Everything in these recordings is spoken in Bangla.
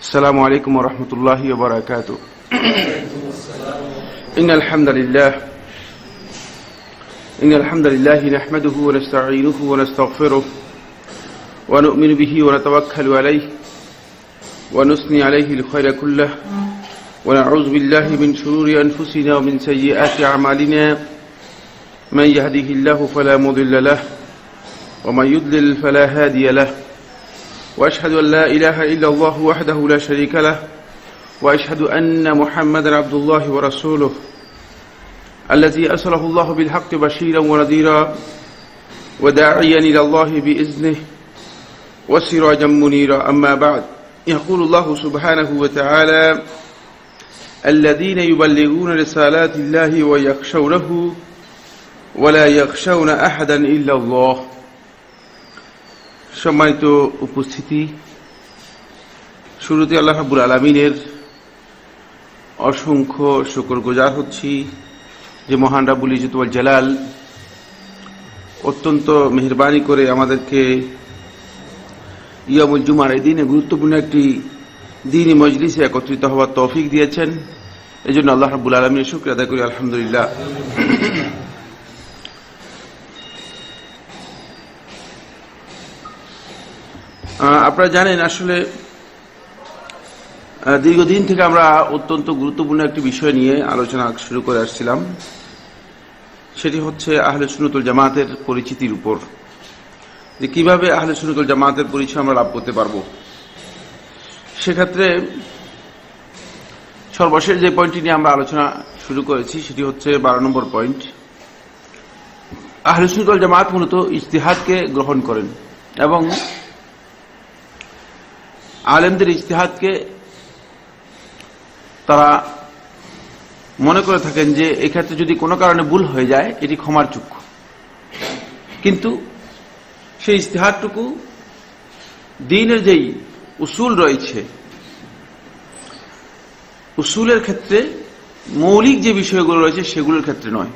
السلام عليكم ورحمة الله وبركاته. إن الحمد لله نحمده ونستعينه ونستغفره ونؤمن به ونتوكل عليه ونثني عليه الخير كله ونعوذ بالله من شرور أنفسنا ومن سيئات أعمالنا من يهده الله فلا مضل له ومن يضلل فلا هادي له وأشهد أن لا إله إلا الله وحده لا شريك له وأشهد أن محمدا عبد الله ورسوله الذي أرسله الله بالحق بشيرا ونذيرا وداعيا إلى الله بإذنه وسراجا منيرا. أما بعد، يقول الله سبحانه وتعالى: الذين يبلغون رسالات الله ويخشونه ولا يخشون أحدا إلا الله. সম্মানিত উপস্থিতি, শুরুতে আল্লাহ রাব্বুল আলামিনের অসংখ্য শুকরগুজার হচ্ছি যে মহান রাব্বুল ইজ্জত ওয়াল জালাল অত্যন্ত মেহেরবানি করে আমাদেরকে ইয়ামুল জুমার এই দিনে গুরুত্বপূর্ণ একটি দ্বীনি মজলিসে একত্রিত হওয়ার তৌফিক দিয়েছেন। এজন্য আল্লাহ রাব্বুল আলামিনের শুকরিয়া আদায় করি, আলহামদুলিল্লাহ। আপনারা জানেন, আসলে দীর্ঘদিন থেকে আমরা অত্যন্ত গুরুত্বপূর্ণ একটি বিষয় নিয়ে আলোচনা শুরু করে আসছিলাম। সেটি হচ্ছে আহলে সুন্নাত ওয়াল জামাতের পরিচিতির উপর, যে কিভাবে আহলে সুন্নাত ওয়াল জামাতের পরিচয় আমরা লাভ করতে পারব। সেক্ষেত্রে সর্বশেষ যে পয়েন্টটি নিয়ে আমরা আলোচনা শুরু করেছি সেটি হচ্ছে 12 নম্বর পয়েন্ট। আহলে সুন্নাত ওয়াল জামাত মূলত ইজতিহাদকে গ্রহণ করেন এবং আলেমদের ইজতিহাদকে তারা মনে করে থাকেন যে এক্ষেত্রে যদি কোনো কারণে ভুল হয়ে যায় এটি ক্ষমার যোগ্য, কিন্তু সেই ইজতিহাদটুকু দ্বীনের যেই উসুল রয়েছে, উসুলের ক্ষেত্রে মৌলিক যে বিষয়গুলো রয়েছে সেগুলোর ক্ষেত্রে নয়।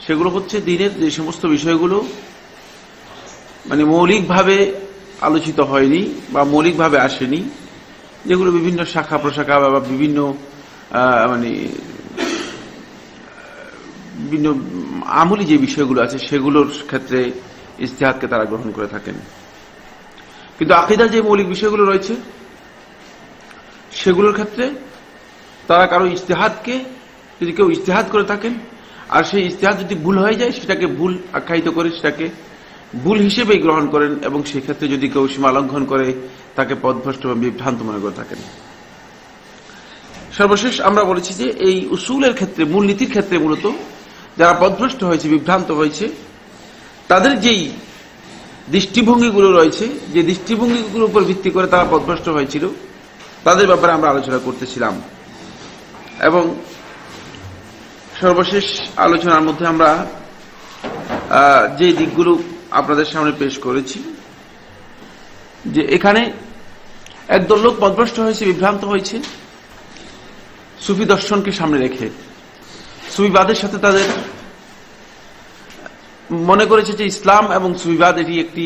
সেগুলো হচ্ছে দ্বীনের যে সমস্ত বিষয়গুলো মানে মৌলিকভাবে আলোচিত হয়নি বা মৌলিকভাবে আসেনি, যেগুলো বিভিন্ন শাখা প্রশাখা বা বিভিন্ন বিভিন্ন আমলি যে বিষয়গুলো আছে সেগুলোর ক্ষেত্রে ইজতিহাদকে তারা গ্রহণ করে থাকেন। কিন্তু আকীদার যে মৌলিক বিষয়গুলো রয়েছে সেগুলোর ক্ষেত্রে তারা কারো ইজতিহাদকে যদি কেউ ইজতিহাদ করে থাকেন আর সেই ইজতিহাদ যদি ভুল হয়ে যায় সেটাকে ভুল আখ্যায়িত করে সেটাকে ভুল হিসেবেই গ্রহণ করেন এবং সেক্ষেত্রে যদি কেউ সীমা লঙ্ঘন করে তাকে পথভ্রষ্ট বা বিভ্রান্ত মনে করে থাকেন। সর্বশেষ আমরা বলেছি যে এই উসুলের ক্ষেত্রে, মূলনীতির ক্ষেত্রে মূলত যারা পথভ্রষ্ট হয়েছে, বিভ্রান্ত হয়েছে, তাদের যেই দৃষ্টিভঙ্গিগুলো রয়েছে, যে দৃষ্টিভঙ্গিগুলোর উপর ভিত্তি করে তারা পথভ্রষ্ট হয়েছিল, তাদের ব্যাপারে আমরা আলোচনা করতেছিলাম। এবং সর্বশেষ আলোচনার মধ্যে আমরা যে দিকগুলো আপনাদের সামনে পেশ করেছি, যে এখানে একদল লোক পথভ্রষ্ট হয়েছে, বিভ্রান্ত হয়েছে সুফি দর্শনকে সামনে রেখে। সুফিবাদের সাথে তাদের মনে করেছে যে ইসলাম এবং সুফিবাদ এটি একটি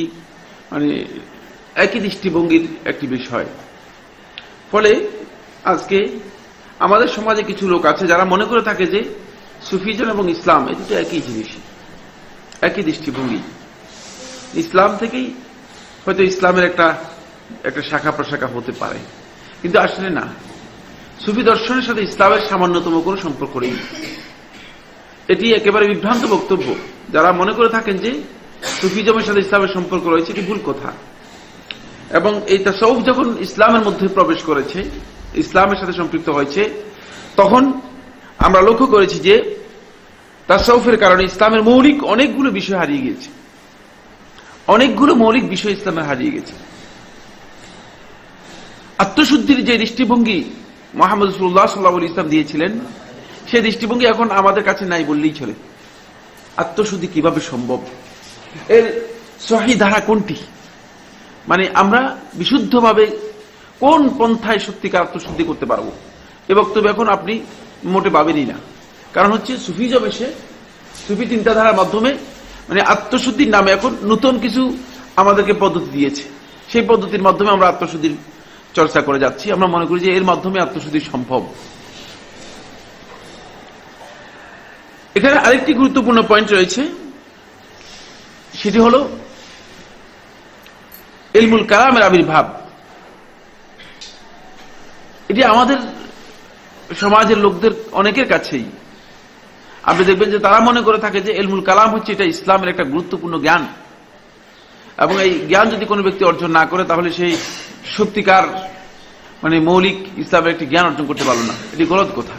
একই দৃষ্টিভঙ্গির একটি বিষয়। ফলে আজকে আমাদের সমাজে কিছু লোক আছে যারা মনে করে থাকে যে সুফিজম এবং ইসলাম এটি তো একই জিনিস, একই দৃষ্টিভঙ্গি। ইসলাম থেকেই হয়তো ইসলামের একটা শাখা প্রশাখা হতে পারে, কিন্তু আসলে না। সুফি দর্শনের সাথে ইসলামের সামান্যতম কোনো সম্পর্ক নেই। এটি একেবারে বিভ্রান্ত বক্তব্য। যারা মনে করে থাকেন যে সুফিজমের সাথে ইসলামের সম্পর্ক রয়েছে, এটি ভুল কথা। এবং এই তাসাউফ যখন ইসলামের মধ্যে প্রবেশ করেছে, ইসলামের সাথে সম্পৃক্ত হয়েছে, তখন আমরা লক্ষ্য করেছি যে তাসাউফের কারণে ইসলামের মৌলিক অনেকগুলো বিষয় হারিয়ে গেছে, অনেকগুলো মৌলিক বিষয় ইসলামে হারিয়ে গেছে। আত্মশুদ্ধির যে দৃষ্টিভঙ্গি মুহাম্মদ রাসূলুল্লাহ সাল্লাল্লাহু আলাইহি ওয়াসাল্লাম দিয়েছিলেন, সেই দৃষ্টিভঙ্গি এখন আমাদের কাছে নাই বললেই চলে। আত্মশুদ্ধি কিভাবে সম্ভব, এর সহি ধারা কোনটি, আমরা বিশুদ্ধভাবে কোন পন্থায় সত্যিকার আত্মশুদ্ধি করতে পারবো, এ বক্তব্য এখন আপনি মোটে পাবেনই না। কারণ হচ্ছে সুফিজম এসে সুফি চিন্তাধারার মাধ্যমে আত্মশুদ্ধির নামে এখন নতুন কিছু আমাদেরকে পদ্ধতি দিয়েছে। সেই পদ্ধতির মাধ্যমে আমরা আত্মশুদ্ধির চর্চা করে যাচ্ছি, আমরা মনে করি যে এর মাধ্যমে আত্মশুদ্ধি সম্ভব। এখানে আরেকটি গুরুত্বপূর্ণ পয়েন্ট রয়েছে, সেটি হল ইলমুল কালামের আবির্ভাব। এটি আমাদের সমাজের লোকদের অনেকের কাছেই আপনি দেখবেন যে তারা মনে করে থাকে যে ইলমুল কালাম হচ্ছে এটা ইসলামের একটা গুরুত্বপূর্ণ জ্ঞান, এবং এই জ্ঞান যদি কোনো ব্যক্তি অর্জন না করে তাহলে সেই সত্যিকার মৌলিক ইসলামের একটি জ্ঞান অর্জন করতে পারলো না। এটি গলত কথা।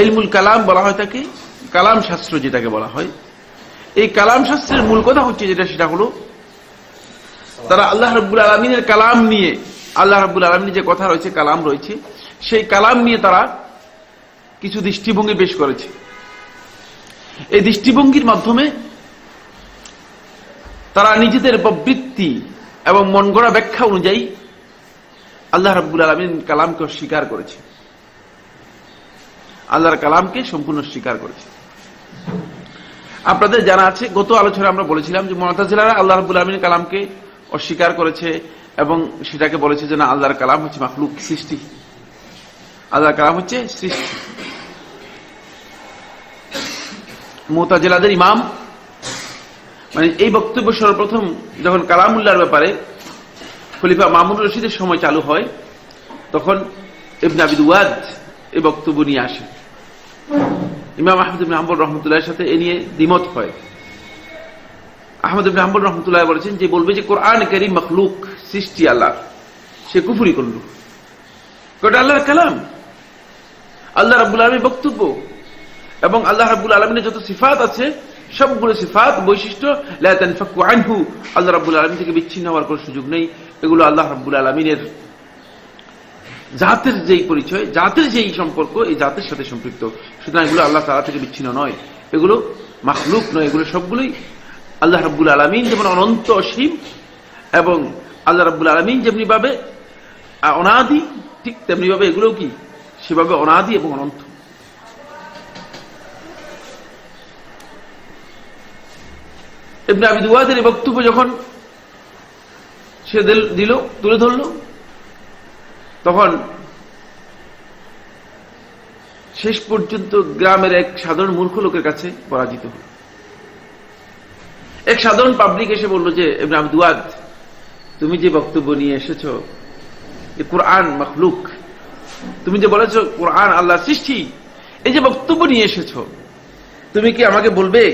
ইলমুল কালাম বলা হয় তাকে, কালাম শাস্ত্র যেটাকে বলা হয়, এই কালাম শাস্ত্রের মূল কথা হচ্ছে সেটা হলো তারা আল্লাহ রাব্বুল আলামিনের কালাম নিয়ে, আল্লাহ রাব্বুল আলামিনের যে কথা রয়েছে, কালাম রয়েছে, সেই কালাম নিয়ে তারা কিছু দৃষ্টিভঙ্গি পেশ করেছে। এই দৃষ্টিভঙ্গির মাধ্যমে তারা নিজেদের প্রবৃত্তি এবং মন গড়া ব্যাখ্যা অনুযায়ী আল্লাহ রাব্বুল আলামিন কালামকে অস্বীকার করেছে, আল্লাহর কালামকে সম্পূর্ণ স্বীকার করেছে। আপনাদের জানা আছে, গত আলোচনায় আমরা বলেছিলাম যে মুতাজিলারা আল্লাহ রাব্বুল আলামিনের কালামকে অস্বীকার করেছে এবং সেটাকে বলেছে যে না, আল্লাহর কালাম হচ্ছে মাখলুক, সৃষ্টি, আল্লাহর কালাম হচ্ছে সৃষ্টি। মুতাজিলাদের ইমাম এই বক্তব্য সর্বপ্রথম যখন কালামুল্লাহর ব্যাপারে খলিফা মামুনুর রশিদের সময় চালু হয়, তখন ইবনে আবি দুআদ এই বক্তব্য নিয়ে আসে। ইমাম আহমদ ইবনে হাম্বল রহমতুল্লাহের সাথে এ নিয়ে দ্বিমত হয়। আহমদ ইবনে হাম্বল রহমতুল্লাহ বলেছেন যে বলবে যে কোরআন কারীম মাখলুক, সৃষ্টি আল্লাহ, সে কুফরি করল। এটা আল্লাহর কালাম, আল্লাহ রাব্বুল আলামিনের বক্তব্য, এবং আল্লাহ রাব্বুল আলামিনের যত সিফাত আছে সবগুলো সিফাত, বৈশিষ্ট্য লা তানফাকু আনহু, আল্লাহ রাব্বুল আলামিন থেকে বিচ্ছিন্ন হওয়ার কোনো সুযোগ নেই। এগুলো আল্লাহ রাব্বুল আলামিনের জাতের যেই পরিচয়, জাতের যেই সম্পর্ক, এই জাতের সাথে সম্পৃক্ত, সুতরাং এগুলো আল্লাহ তাআলা থেকে বিচ্ছিন্ন নয়, এগুলো মাখলুক নয়, এগুলো সবগুলোই আল্লাহ রাব্বুল আলামিন যেমন অনন্ত অসীম, এবং আল্লাহ রাব্বুল আলামিন যেমনি ভাবে অনাদি, ঠিক তেমনি ভাবে এগুলো কি সেভাবে অনাদি এবং অনন্ত। ইবনে আবি দুআদের এই বক্তব্য যখন সে দিল, তুলে ধরল, তখন শেষ পর্যন্ত গ্রামের এক সাধারণ মূর্খ লোকের কাছে পরাজিত হল। এক সাধারণ পাবলিক এসে বলল যে ইবনে আবি দুআদ, তুমি যে বক্তব্য নিয়ে এসেছো যে কোরআন মাখলুক, তুমি যে বলেছো কোরআন আল্লাহর সৃষ্টি, এই যে বক্তব্য নিয়ে এসেছো, তুমি কি আমাকে বলবে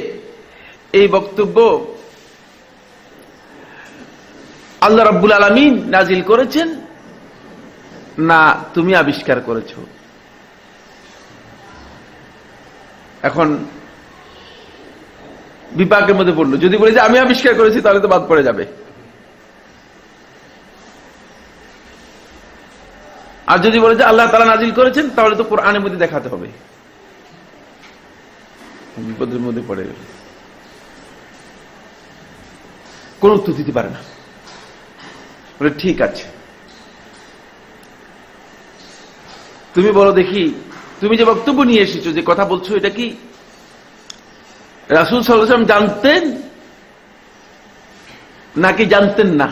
এই বক্তব্য আল্লাহ রাব্বুল আলামিন নাজিল করেছেন না তুমি আবিষ্কার করেছো? এখন বিপাকের মধ্যে পড়লো। যদি বলে যে আমি আবিষ্কার করেছি তাহলে তো বাদ পড়ে যাবে, আর যদি বলে যে আল্লাহ তাআলা নাজিল করেছেন তাহলে তো কোরআনের মধ্যে দেখাতে হবে। বিপদের মধ্যে পড়ে গেল, কোন উত্তর দিতে পারে না। বলে ঠিক আছে, তুমি বলো দেখি, তুমি যে বক্তব্য নিয়ে এসেছো, যে কথা বলছো, এটা কি রাসূল সাল্লাল্লাহু আলাইহি ওয়াসাল্লাম জানতেন নাকি জানতেন না?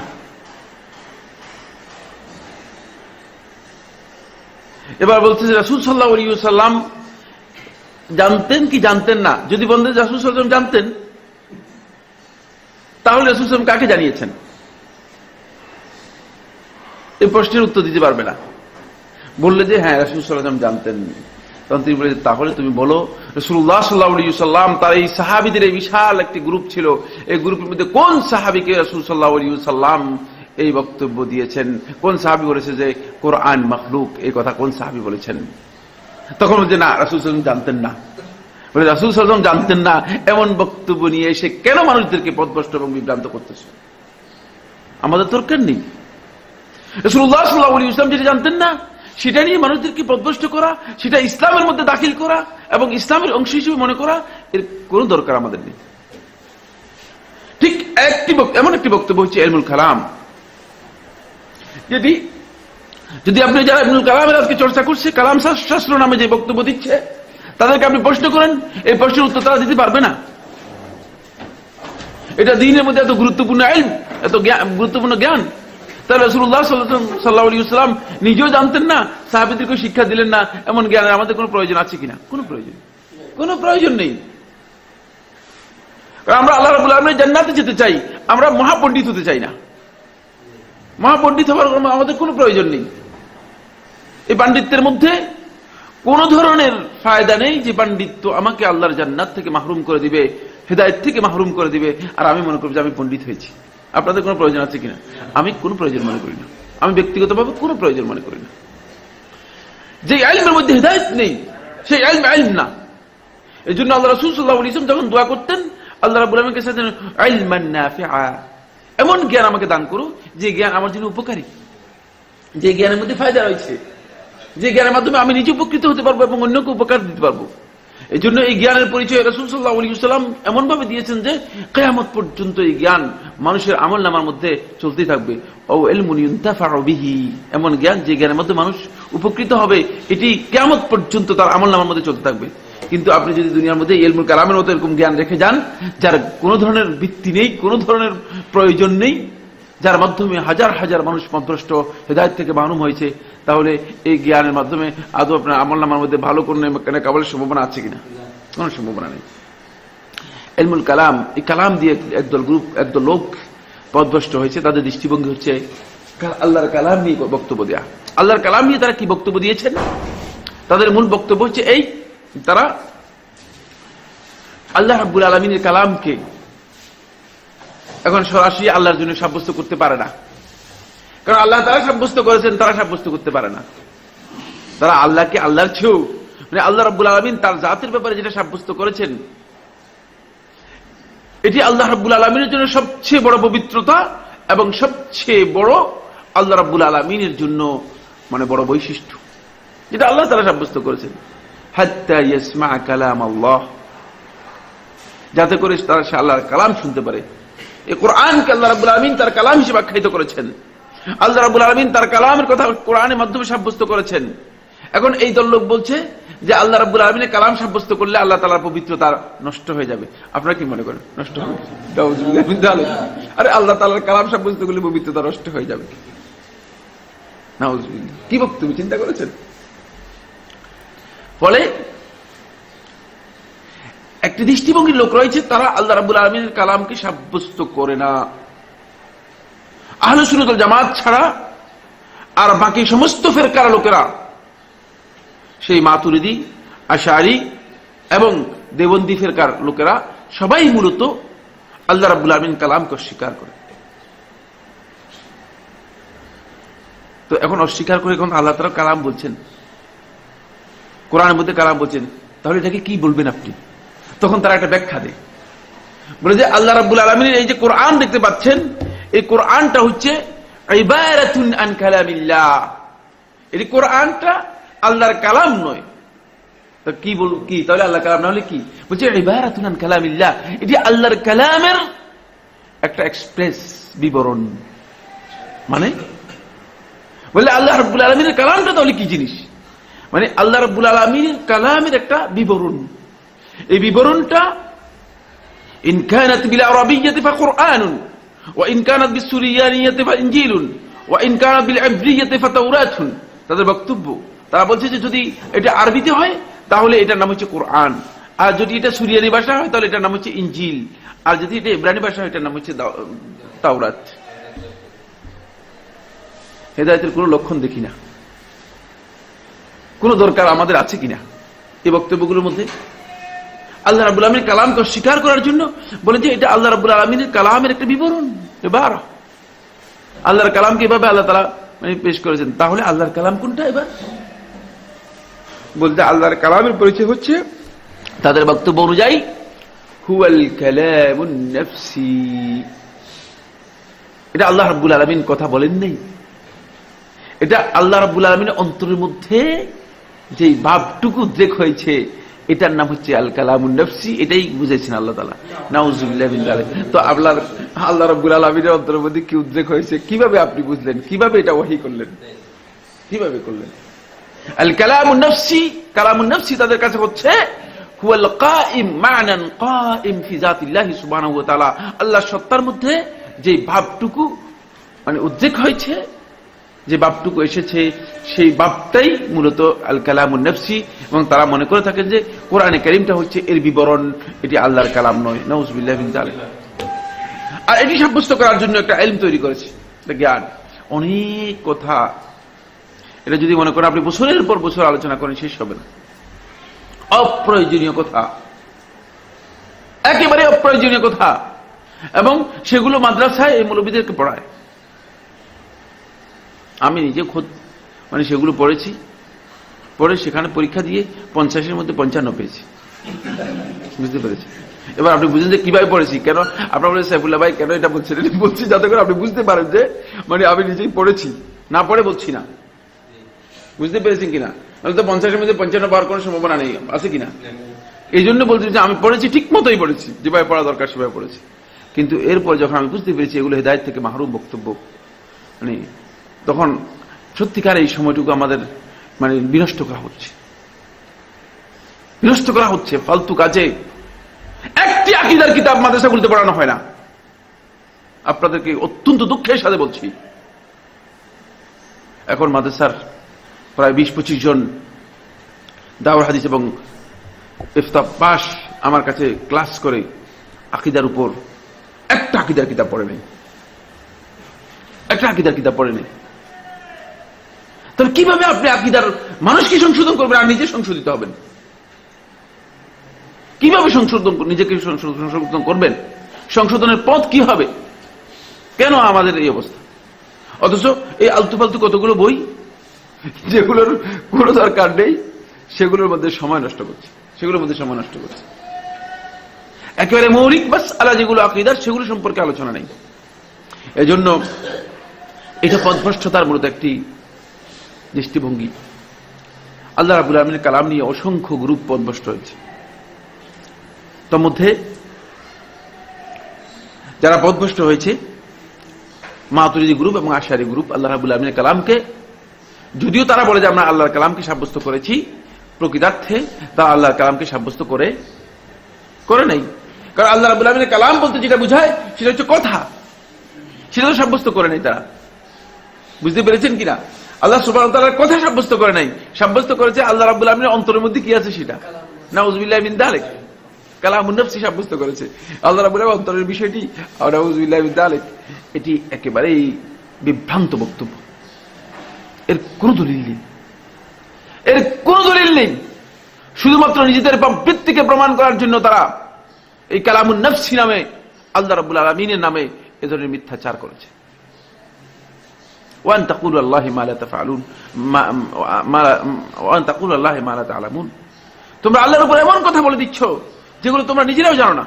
এবার বলছে যে রাসূল সাল্লাল্লাহু আলাইহি ওয়াসাল্লাম জানতেন কি জানতেন না। যদি বলেন যে রাসূল সাল্লাল্লাহু আলাইহি ওয়াসাল্লাম জানতেন, তাহলে রাসূল সাল্লাল্লাহু আলাইহি ওয়াসাল্লাম কাকে জানিয়েছেন? এই প্রশ্নের উত্তর দিতে পারবে না। বললে যে হ্যাঁ রাসূল সাল্লাল্লাহু আলাইহি ওয়াসাল্লাম জানতেন, তখন তিনি বলে তাহলে তুমি বলো রাসূলুল্লাহ সাল্লাল্লাহু আলাইহি ওয়াসাল্লাম তার এই সাহাবীদের এই বিশাল একটি গ্রুপ ছিল, এই গ্রুপের মধ্যে কোন সাহাবীকে রাসূল সাল্লাল্লাহু আলাইহি ওয়াসাল্লাম এই বক্তব্য দিয়েছেন? কোন সাহাবী বলেছে যে কোরআন মাখলুক? এই কথা কোন সাহাবী বলেছেন? তখন বলছে না, রাসূল সাল্লাল্লাহু আলাইহি ওয়াসাল্লাম জানতেন না। বলে রাসূল সাল্লাল্লাহু আলাইহি ওয়াসাল্লাম জানতেন না, এমন বক্তব্য নিয়ে এসে কেন মানুষদেরকে পথভ্রষ্ট এবং বিভ্রান্ত করতেছে? আমাদের দরকার নেই। রাসূলুল্লাহ সাল্লাল্লাহু আলাইহি ওয়াসাল্লাম যেটা জানতেন না সেটা নিয়ে মানুষদেরকে পথভ্রষ্ট করা, সেটা ইসলামের মধ্যে দাখিল করা এবং ইসলামের অংশ হিসেবে মনে করা, এর কোনো দরকার আমাদের নেই। ঠিক এমন একটি বক্তব্য হচ্ছে ইলমুল কালাম। যদি আপনি যারা ইলমুল কালামের আজকে চর্চা করছে, কালাম শাস্ত্র নামে যে বক্তব্য দিচ্ছে, তাদেরকে আপনি প্রশ্ন করেন, এই প্রশ্নের উত্তর তারা দিতে পারবে না। এটা দ্বীনের মধ্যে এত গুরুত্বপূর্ণ ইলম, এত গুরুত্বপূর্ণ জ্ঞান, তাহলে রাসূলুল্লাহ সাল্লাল্লাহু আলাইহি ওয়াসাল্লাম নিজেও জানতেন না, সাহাবীদেরকে শিক্ষা দিলেন না, এমন জ্ঞানের আমাদের কোনো প্রয়োজন আছে কিনা? কোনো প্রয়োজন নেই। কারণ আমরা আল্লাহ রাব্বুল আলামিনের জান্নাতে যেতে চাই, আমরা মহাপণ্ডিত হতে চাই না। মহাপণ্ডিত হওয়ার আমাদের কোনো প্রয়োজন নেই। এই পাণ্ডিত্যের মধ্যে কোন ধরনের ফায়দা নেই যে পাণ্ডিত্য আমাকে আল্লাহর জান্নাত থেকে মাহরুম করে দিবে, হেদায়েত থেকে মাহরুম করে দিবে, আর আমি মনে করব যে আমি পণ্ডিত হয়েছি। আপনাদের কোনো প্রয়োজন আছে কিনা? আমি কোনো প্রয়োজন মনে করি না। আমি ব্যক্তিগতভাবে কোনো প্রয়োজন মনে করি না। যে ইলমের মধ্যে হেদায়েত নেই সেই ইলম না। এই জন্য আল্লাহ রাসূল সাল্লাল্লাহু আলাইহি ওয়াসাল্লাম যখন দোয়া করতেন, আল্লাহ রাব্বুল আলামিনের কাছে ইলমান নাফিআ, এমন জ্ঞান আমাকে দান করো যে জ্ঞান আমার জন্য উপকারী, যে জ্ঞানের মধ্যে ফায়দা রয়েছে, যে জ্ঞানের মাধ্যমে আমি নিজে উপকৃত হতে পারবো এবং অন্যকে উপকার দিতে পারবো। এই জন্য এই জ্ঞানের পরিচয় রাসূল সাল্লাল্লাহু আলাইহি ওয়াসাল্লাম এমন ভাবে দিয়েছেন যে কিয়ামত পর্যন্ত এই জ্ঞান মানুষের আমলনামার মধ্যে চলতেই থাকবে। ও ইলমুন ইউনতাফাউ বিহি, এমন জ্ঞান যে জ্ঞানের মধ্যে মানুষ উপকৃত হবে, এটি কিয়ামত পর্যন্ত তার আমলনামার মধ্যে চলতে থাকবে। কিন্তু আপনি যদি দুনিয়ার মধ্যে ইলমুল কালামের মতো এরকম জ্ঞান রেখে যান, যার কোনো ধরনের ভিত্তি নেই, কোনো ধরনের প্রয়োজন নেই, যার মাধ্যমে হাজার হাজার মানুষ পথভ্রষ্ট হেদায়েত থেকে মাহরুম হয়েছে, তাহলে এই জ্ঞানের মাধ্যমে আদৌ আপনার আমলনামার মধ্যে ভালো কোনো কাবলের সম্ভাবনা আছে কিনা? কোনো সম্ভাবনা নেই। ইলমুল কালাম, এই কালাম দিয়ে একদল লোক পথভ্রষ্ট হয়েছে। তাদের দৃষ্টিভঙ্গি হচ্ছে আল্লাহর কালাম নিয়ে বক্তব্য দেয়া। আল্লাহর কালাম নিয়ে তারা কি বক্তব্য দিয়েছেন? তাদের মূল বক্তব্য হচ্ছে এই, তারা আল্লাহ রাব্বুল আলামিনের কালামকে এখন সরাসরি আল্লাহর জন্য সাব্যস্ত করতে পারে না। কারণ আল্লাহ তারা সাব্যস্ত করেছেন, তারা সাব্যস্ত করতে পারে না। তারা আল্লাহকে আল্লাহর চেয়েও, মানে আল্লাহ রাব্বুল আলামিন তার জাতের ব্যাপারে যেটা সাব্যস্ত করেছেন, এটি আল্লাহ রাব্বুল আলামিনের জন্য সবচেয়ে বড় পবিত্রতা এবং সবচেয়ে বড় আল্লাহ রাব্বুল আলামিনের জন্য মানে বড় বৈশিষ্ট্য, যেটা আল্লাহ তারা সাব্যস্ত করেছেন। হাত্তা ইয়াসমা কালাম আল্লাহ, যাতে করে তারা আল্লাহর কালাম শুনতে পারে। এই কোরআনকে আল্লাহ রাব্বুল আলামিন তার কালাম হিসেবে আখ্যায়িত করেছেন। আল্লাহ রাব্বুল আলামিন তার কালামের কথা কোরআনের মাধ্যমে সাব্যস্ত করেছেন। এখন এই দল লোক বলছে যে আল্লাহ রাব্বুল আলামিনের কালাম সাব্যস্ত করলে আল্লাহ তাআলার পবিত্রতা নষ্ট হয়ে যাবে। আপনারা কি মনে করেন নষ্ট হবে? আরে আল্লাহ তাআলার কালাম সাব্যস্ত করলে পবিত্রতা নষ্ট হয়ে যাবে? নাউযুবিল্লাহ। কি বক্তব্য চিন্তা করেছেন? ফলে একটি দৃষ্টিভঙ্গির লোক রয়েছে, তারা আল্লাহ রাব্বুল আলামিনের কালামকে সাব্যস্ত করে না। আহলে সুন্নাত ওয়াল জামাত ছাড়া আর বাকি সমস্ত ফিরকার লোকেরা, সেই মাতুরিদি, আশআরী এবং দেওবন্দি ফিরকার লোকেরা সবাই মূলত আল্লাহ রাব্বুল আলামিন কালামকে অস্বীকার করে। তো এখন অস্বীকার করে এখন আল্লাহ তাআলা কালাম বলছেন, কোরআনের মধ্যে কালাম বলছেন, তাহলে এটাকে কি বলবেন আপনি? তখন তারা একটা ব্যাখ্যা দেয়, বলে যে আল্লাহ রাব্বুল আলামিনের এই যে কোরআন দেখতে পাচ্ছেন, এই কোরআনটা হচ্ছে ইবারাতুন আন কালামিল্লাহ। এই কোরআনটা আল্লাহর কালাম নয়। তো কি তাহলে আল্লাহর কালাম না হলে কি? বলছে ইবারাতুন আন কালামিল্লাহ, এটি আল্লাহর কালামের একটা এক্সপ্রেস বিবরণ। মানে বলে আল্লাহ রাব্বুল আলামিনের কালামটা তাহলে কি জিনিস? মানে আল্লাহ রাব্বুল আলামিনের কালামের একটা বিবরণ। এই বিবরণটা ইন কানাত বিল আরাবিয়্যাতি ফাকুরআনুন ওয়া ইন কানাত বিসুরিয়ানিয়্যাতি ফাইনজিলুন ওয়া ইন কানাত বিল ইব্রিয়্যাতি ফাতাওরাতুন। তাদের বক্তব্য, তারা বলছে যে যদি এটা আরবিতে হয় তাহলে এটার নাম হচ্ছে কোরআন, আর যদি এটা সুরিয়ানি ভাষা হয় তাহলে এটার নাম হচ্ছে ইনজিল, আর যদি এটা ইব্রানি ভাষা হয় এটার নাম হচ্ছে তাওরাত। হেদায়েতের কোনো লক্ষণ দেখি না। কোন দরকার আমাদের আছে কিনা এই বক্তব্যগুলোর মধ্যে? আল্লাহ রাব্বুল আলামিনের কালামকে অস্বীকার করার জন্য বলে যে এটা আল্লাহ রাব্বুল আলামিনের কালামের একটা বিবরণ। এবার আল্লাহর কালামকে এভাবে আল্লাহ তাআলা পেশ করেছেন, তাহলে আল্লাহর কালাম কোনটা? এবার বলতে আল্লাহর কালামের পরিচয় হচ্ছে তাদের বক্তব্য অনুযায়ী হুয়াল কালামুন নাফসি। এটা আল্লাহ রাব্বুল আলামিন কথা বলেন নাই, এটা আল্লাহ রাব্বুল আলামিনের অন্তরের মধ্যে যে ভাবটুকু উদ্রেক হয়েছে এটার নাম হচ্ছে আল কালামুন নাফসি। এটাই বুঝাইছেন আল্লাহ তাআলা। নাউযুবিল্লাহি মিন যালিক। তো আল্লাহ রাব্বুল আলামিনের অন্তরের মধ্যে কি উদ্রেক হয়েছে কিভাবে আপনি বুঝলেন? কিভাবে এটা ওহী করলেন? কিভাবে করলেন? আল কালামুন নাফসি, কালামুন নাফসি তাদের কাছে হচ্ছে হুয়াল কাইম মা'নান কাইম ফি যাতিল্লাহি সুবহানাহু ওয়া তাআলা। আল্লাহর সত্তার মধ্যে যে ভাবটুকু মানে উদ্রেক হয়েছে, যে বাপটুকু এসেছে সেই বাপটাই মূলত আল কালামুন নফসি, এবং তারা মনে করে থাকেন যে কোরআনে কারীমটা হচ্ছে এর বিবরণ, এটি আল্লাহর কালাম নয়। নাউযুবিল্লাহি মিন যালিক। আর এটি সাব্যস্ত করার জন্য একটা ইলম তৈরি করেছে, একটা জ্ঞান, অনেক কথা। এটা যদি মনে করেন আপনি বছরের পর বছর আলোচনা করেন শেষ হবে না। অপ্রয়োজনীয় কথা, একেবারে অপ্রয়োজনীয় কথা, এবং সেগুলো মাদ্রাসায় এই মৌলবীদেরকে পড়ায়। আমি নিজে খোদ মানে সেগুলো পড়েছি, পড়ে সেখানে পরীক্ষা দিয়ে 50-এর মধ্যে 55 পেয়েছি। বুঝতে পেরেছি? এবার আপনি বুঝেন যে কিভাবে পড়েছি, কেন আপনার বলে সাইফুল্লাহ ভাই কেন এটা বলছেন, এটা বলছি যাতে করে আপনি বুঝতে পারেন যে মানে আমি নিজেই পড়েছি, না পড়ে বলছি না। বুঝতে পেরেছেন কিনা? তাহলে তো 50-এর মধ্যে 55 পাওয়ার কোনো সম্ভাবনা নেই, আছে কিনা? এই জন্য বলছি যে আমি পড়েছি, ঠিক মতোই পড়েছি, যেভাবে পড়া দরকার সেভাবে পড়েছি। কিন্তু এরপর যখন আমি বুঝতে পেরেছি এগুলো হেদায়েত থেকে মাহরুম বক্তব্য, মানে তখন সত্যিকার এই সময়টুকু আমাদের মানে বিনষ্ট করা হচ্ছে, বিনষ্ট করা হচ্ছে ফালতু কাজে। একটি আকীদার কিতাব মাদ্রাসাগুলোতে পড়ানো হয় না। আপনাদেরকে অত্যন্ত দুঃখের সাথে বলছি, এখন মাদ্রাসার প্রায় 20-25 জন দাওরাহ হাদিস এবং ইফতা পাস আমার কাছে ক্লাস করে আকীদার উপর একটা আকীদার কিতাব পড়ে নেই, একটা আকীদার কিতাব পড়ে নেই। তাহলে কিভাবে আপনি আকীদার মানুষকে সংশোধন করবেন আর নিজে সংশোধিত হবেন? কিভাবে নিজেকে সংশোধন করবেন? সংশোধনের পথ কি হবে? কেন আমাদের এই অবস্থা? অথচ এই আলতু ফালতু কতগুলো বই যেগুলোর কোনো দরকার নেই সেগুলোর মধ্যে সময় নষ্ট করছে, একেবারে মৌলিক মাসআলা যেগুলো আকীদার সেগুলো সম্পর্কে আলোচনা নেই। এজন্য এটা পথভ্রষ্টতার মূলত একটি দৃষ্টিভঙ্গি। আল্লাহ রাব্বুল আলামিনের কালাম নিয়ে অসংখ্য গ্রুপ পথভ্রষ্ট হয়েছে। তার মধ্যে যারা পথভ্রষ্ট হয়েছে মাতুরিদি গ্রুপ এবং আশারি গ্রুপ। আল্লাহ রাব্বুল আলামিনের কালামকে যদিও তারা বলে যে আমরা আল্লাহর কালামকে সাব্যস্ত করেছি, প্রকৃতার্থে তারা আল্লাহর কালামকে সাব্যস্ত করে নাই। কারণ আল্লাহ রাব্বুল আলামিনের কালাম বলতে যেটা বোঝায় সেটা হচ্ছে কথা, সেটা তো সাব্যস্ত করে নাই তারা। বুঝতে পেরেছেন কিনা? আল্লাহ সুবহানাহু ওয়া তাআলার কথা সাব্যস্ত করে নাই, সাব্যস্ত করেছে আল্লাহ রাব্বুল আলামিনের অন্তরের মধ্যে কি আছে সেটা। নাউযুবিল্লাহি মিন যালিক। কালামুন নফসি সাব্যস্ত করেছে আল্লাহ রাব্বুল আলামিনের অন্তরের বিষয়টি। নাউযুবিল্লাহি মিন যালিক। এটি একেবারেই বিভ্রান্ত বক্তব্য। এর কোন দলিল নেই, শুধুমাত্র নিজেদের বৃত্তিকে প্রমাণ করার জন্য তারা এই কালামুন নফসি নামে আল্লাহ রাব্বুল আলামিনের নামে এ ধরনের মিথ্যাচার করেছে। ওয়ান তাকুলু আল্লাহি মা লা তাফআলুন, ওয়ান তাকুলু আল্লাহি মা লা তা'লামুন। তোমরা আল্লাহর উপর এমন কথা বলে দিচ্ছ যেগুলো তোমরা নিজেরাও জানো না।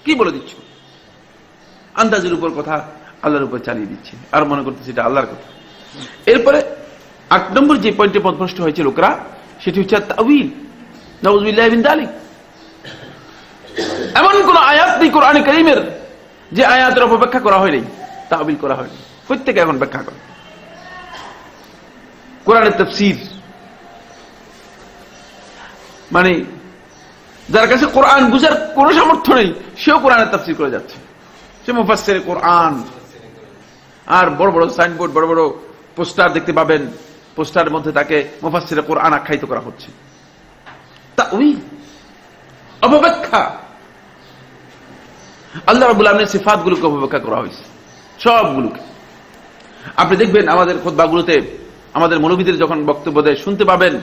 কি বলে দিচ্ছ? আন্দাজের উপর কথা আল্লাহর উপর চালিয়ে দিচ্ছে আর মনে করতেছে এটা আল্লাহর কথা। এরপরে 8 নম্বর যে পয়েন্টে পথভ্রষ্ট হয়েছে লোকরা, সেটি হচ্ছে তাউইল। নাউযুবিল্লাহি মিন যালিক। এমন কোন আয়াত নেই কোরআনে কারীমের যে আয়াতের অপব্যাখ্যা করা হয়নি, তাউইল করা হয়নি। প্রত্যেকে এখন ব্যাখ্যা করে। কোরআনের তাফসীর মানে যার কাছে কোরআন বুঝার কোন সামর্থ্য নেই সেও কোরআনের তাফসীর করে যাচ্ছে, সে মুফাসসিরে কোরআন। আর বড় বড় সাইনবোর্ড, বড় বড় পোস্টার দেখতে পাবেন, পোস্টারের মধ্যে তাকে মুফাসসিরে কোরআন আখ্যায়িত করা হচ্ছে। তাউইল, অপব্যাখ্যা। আল্লাহ রাব্বুল আলামিনের সিফাতগুলোকে অপব্যাখ্যা করা হয়েছে, সবগুলোকে। আপনি দেখবেন আমাদের খুতবাগুলোতে আমাদের মৌলবীদের যখন বক্তব্য দেয় শুনতে পাবেন,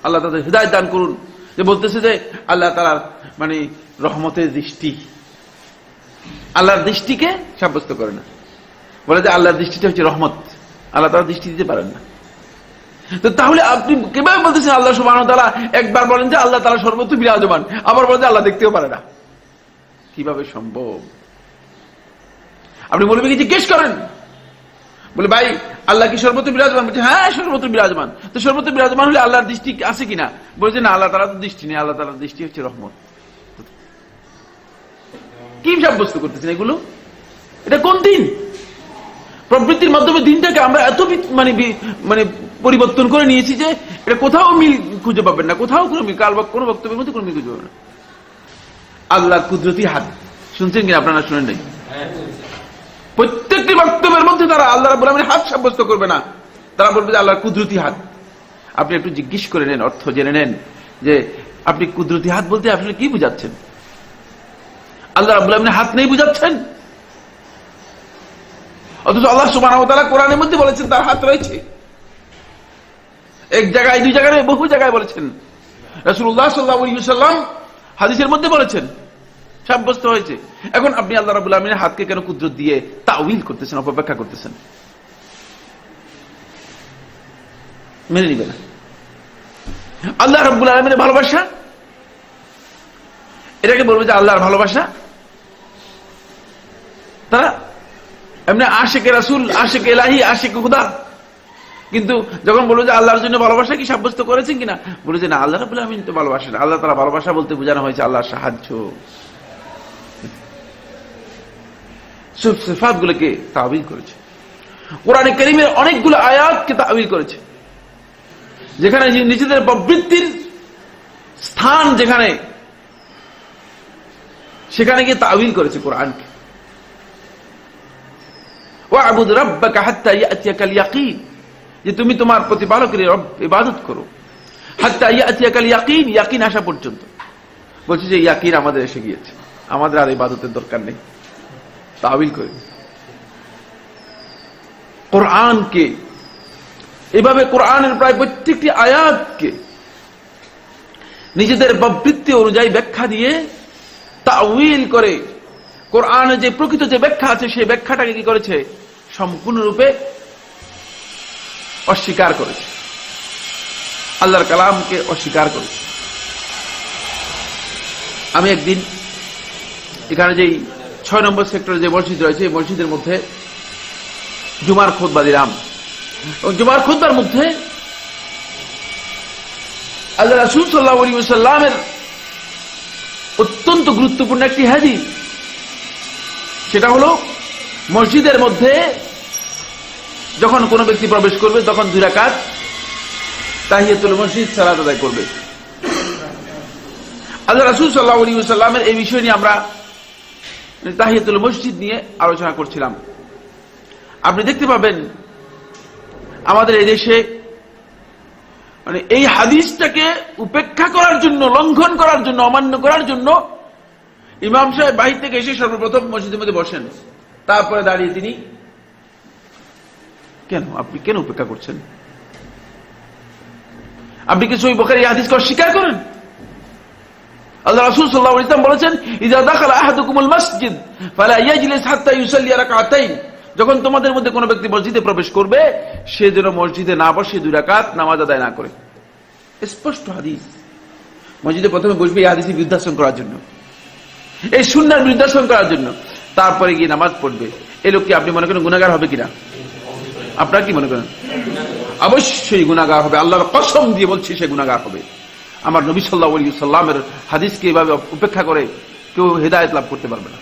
আল্লাহ তাদের হিদায়াত দান করুন, যে বলতেছে যে আল্লাহ তাআলার মানে রহমতের দৃষ্টি, আল্লাহর দৃষ্টিকে সাব্যস্ত করে না, বলে যে আল্লাহর দৃষ্টিটা হচ্ছে রহমত, আল্লাহ তাআলা দৃষ্টি দিতে পারেন না। তো তাহলে আপনি কিভাবে বলতেছেন আল্লাহ সুবহানাহু ওয়া তাআলা? একবার বলেন যে আল্লাহ তাআলা সর্বত্র বিরাজমান, আবার বলেন যে আল্লাহ দেখতেও পারে না। কিভাবে সম্ভব? আপনি মৌলবীকে জিজ্ঞেস করেন, বলে ভাই আল্লাহ কি সর্বত্র বিরাজমান? বলছে হ্যাঁ সর্বত্র বিরাজমান। তো সর্বত্র বিরাজমান হলে আল্লাহর দৃষ্টি আছে কিনা? বলছে না, আল্লাহ তাআলার দৃষ্টি নেই, আল্লাহ তাআলার দৃষ্টি হচ্ছে রহমত। কি সাব্যস্ত করতেছেন এগুলো? এটা কোন দিন? প্রবৃত্তির মাধ্যমে দিনটাকে আমরা এত মানে পরিবর্তন করে নিয়েছি যে এটা কোথাও মিল খুঁজে পাবেন না, কোথাও কোনো মিল, কোন বক্তব্যের মধ্যে কোনো মিল খুঁজে পাবেন না। আল্লাহর কুদরতি হাত শুনছেন কিনা? আপনারা শুনেন নাই? প্রত্যেকটি বক্তব্যের মধ্যে তারা আল্লাহ রাব্বুল আলামিনের হাত সাব্যস্ত করবে না, তারা বলবে যে আল্লাহর কুদরতি হাত। আপনি একটু জিজ্ঞেস করে নেন, অর্থ জেনে নেন যে আপনি কুদরতি হাত বলতে আসলে কি বুঝাচ্ছেন। আল্লাহ রাব্বুল আলামিনের হাত নেই বুঝাচ্ছেন, অথচ আল্লাহ সুবহানাহু ওয়া তাআলা কোরআনের মধ্যে বলেছেন তার হাত রয়েছে। এক জায়গায়, দুই জায়গায়, বহু জায়গায় বলেছেন। রাসূলুল্লাহ সাল্লাল্লাহু আলাইহি ওয়াসাল্লাম হাদিসের মধ্যে বলেছেন, সাব্যস্ত হয়েছে। এখন আপনি আল্লাহ রাব্বুল আলামিনের হাতকে কেন কুদরত দিয়ে তাউইল করতেছেন, অপব্যাখ্যা করতেছেন? মেনে নিবে না। আল্লাহ রাব্বুল আলামিনের ভালোবাসা, এটাকে বলবে যে আল্লাহর ভালোবাসা। তারা এমনি আশিকে রাসূল, আশিকে ইলাহি, আশিকে খুদা, কিন্তু যখন বলবো যে আল্লাহর জন্য ভালোবাসা কি সাব্যস্ত করেছেন কিনা, বলে যে না, আল্লাহ রাব্বুল আলামিন তো ভালোবাসেন। আল্লাহ তাআলা ভালোবাসা বলতে বোঝানো হয়েছে আল্লাহর সাহায্য। সব সিফাতগুলোকে তাওয়িল করেছে। কোরআনে কারীমের অনেকগুলো আয়াতকে তাওয়িল করেছে, যেখানে নিজেদের প্রবৃত্তির স্থান যেখানে, সেখানে গিয়ে তাওয়িল করেছে কোরআনকে। ওয়া'বুদ রাব্বাকা হাত্তা ইয়াতিয়াকাল ইয়াকিন, যে তুমি তোমার প্রতিপালকের রব ইবাদত করো, হাত্তা ইয়াতিয়াকাল ইয়াকিন, ইয়াকিন আসা পর্যন্ত। বলছে যে ইয়াকিন আমাদের এসে গিয়েছে, আমাদের আর ইবাদতের দরকার নেই। তাওয়িল করে কোরআনকে এভাবে, কোরআনের প্রায় প্রত্যেকটি আয়াতকে নিজেদের প্রবৃত্তি অনুযায়ী ব্যাখ্যা দিয়ে তাওয়িল করে কোরআনে যে প্রকৃত যে ব্যাখ্যা আছে সেই ব্যাখ্যাটাকে কি করেছে, সম্পূর্ণরূপে অস্বীকার করেছে, আল্লাহর কালামকে অস্বীকার করেছে। আমি একদিন এখানে যেই 6 নম্বর সেক্টরে যে মসজিদ রয়েছে, এই মসজিদের মধ্যে জুমার খুতবা দিলাম। জুমার খুতবার মধ্যে আল্লাহ রাসূল সাল্লাল্লাহু আলাইহি ওয়াসাল্লামের অত্যন্ত গুরুত্বপূর্ণ একটি হাদিস, সেটা হলো মসজিদের মধ্যে যখন কোনো ব্যক্তি প্রবেশ করবে তখন 2 রাকাত তাহিয়াতুল মসজিদ সালাত আদায় করবে। আল্লাহ রাসূল সাল্লাল্লাহু আলাইহি ওয়াসাল্লামের এই বিষয় নিয়ে আমরা তাহিয়াতুল মসজিদ নিয়ে আলোচনা করছিলাম। আপনি দেখতে পাবেন আমাদের এই দেশে মানে এই হাদিসটাকে উপেক্ষা করার জন্য, লঙ্ঘন করার জন্য, অমান্য করার জন্য ইমাম সাহেব বাহির থেকে এসে সর্বপ্রথম মসজিদের মধ্যে বসেন, তারপরে দাঁড়িয়ে তিনি, কেন আপনি কেন উপেক্ষা করছেন? আপনি কি সহিহ বুখারীর এই হাদিসকে অস্বীকার করেন? আল্লাহ রাসূল সাল্লাল্লাহু আলাইহি ওয়াসাল্লাম বলেছেন, ইযা দাখালা আহাদুকুমুল মাসজিদ ফালা ইয়াজলিস হাত্তা ইউসাল্লি রাকাতাইন, যখন তোমাদের মধ্যে কোনো ব্যক্তি মসজিদে প্রবেশ করবে সে যেন মসজিদে না বসে 2 রাকাত নামাজ আদায় না করে। স্পষ্ট হাদিস। মসজিদে প্রথমে বসবে এই হাদিসের বিরুদ্ধাচরণ করার জন্য, এই সুন্নাহর বিরুদ্ধাচরণ করার জন্য, তারপরে গিয়ে নামাজ পড়বে। এই লোককে আপনি মনে করেন গুনাহগার হবে কিনা? আপনারা কি মনে করেন? অবশ্যই গুনাহগার হবে, আল্লাহর কসম দিয়ে বলছি সে গুনাহগার হবে। আমার নবী সাল্লাল্লাহু আলাইহি ওয়াসাল্লামের হাদিসকে এভাবে উপেক্ষা করে কেউ হেদায়েত লাভ করতে পারবে না।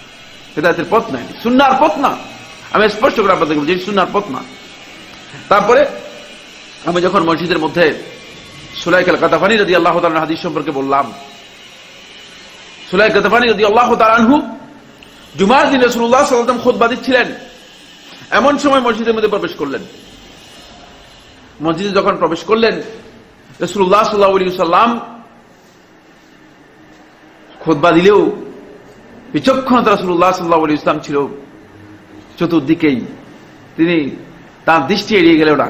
হেদায়েতের পথ নাই, সুন্নাহর পথ না। আমি স্পষ্ট করে আপনাদেরকে বলছি, সুন্নাহর পথ না। তারপরে আমি যখন মসজিদের মধ্যে সুলাইক আল-গাতাফানি রাদিয়াল্লাহু তাআলা হাদিস সম্পর্কে বললাম, সুলাইক গাতাফানি রাদিয়াল্লাহু তাআলা আনহু জুমার দিন রাসূলুল্লাহ সাল্লাল্লাহু আলাইহি ওয়াসাল্লাম খুতবা দিচ্ছিলেন, এমন সময় মসজিদের মধ্যে প্রবেশ করলেন। মসজিদে যখন প্রবেশ করলেন, রাসূলুল্লাহ সাল্লাল্লাহু আলাইহি ওয়াসাল্লাম খুতবা দিলেও বিচক্ষণতা রাসূলুল্লাহ সাল্লাল্লাহু আলাইহি ওয়াসাল্লাম ছিল চতুর্দিকেই, তিনি তার দৃষ্টি এড়িয়ে গেলেও না।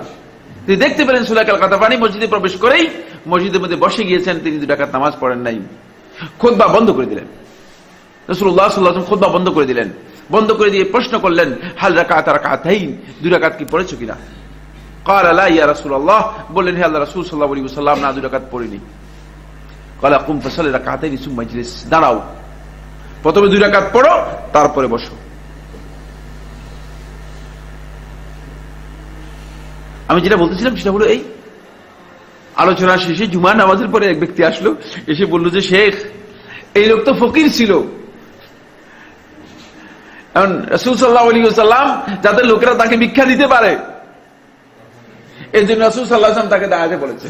তিনি দেখতে পেলেন সুলাইক আল-গাতাফানি মসজিদে প্রবেশ করেই মসজিদের মধ্যে বসে গিয়েছেন, তিনি 2 রাকাত নামাজ পড়েন নাই। খুতবা বন্ধ করে দিলেন, রাসূলুল্লাহ সাল্লাল্লাহু আলাইহি ওয়াসাল্লাম খুতবা বন্ধ করে দিলেন। বন্ধ করে দিয়ে প্রশ্ন করলেন, হাল রাকাত রাকাতাইন, 2 রাকাত কি পড়েছো কিনা? ক্বালা লা ইয়া রাসূলুল্লাহ, বললেন হে আল্লাহর রাসূল সাল্লাল্লাহু আলাইহি ওয়াসাল্লাম, না 2 রাকাত পড়িনি। ক্বালা কুম ফাসাল্লি রাকাতাইন সুম্মা ইজলিস, দাঁড়াও, প্রথমে 2 রাকাত পড়ো তারপরে বসো। আমি যেটা বলতেছিলাম সেটা হলো এই, আলোচনা শেষে জুমার নামাজের পরে এক ব্যক্তি আসলো, এসে বলল যে শেখ, এই লোক তো ফকির ছিল, এখন রাসূল সাল্লাল্লাহু আলাইহি ওয়াসাল্লাম যাতে লোকেরা তাকে ভিক্ষা দিতে পারে এই জন্য রাসূল সাল্লাল্লাহু আলাইহি ওয়াসাল্লাম তাকে দাঁড়াতে বলেছে।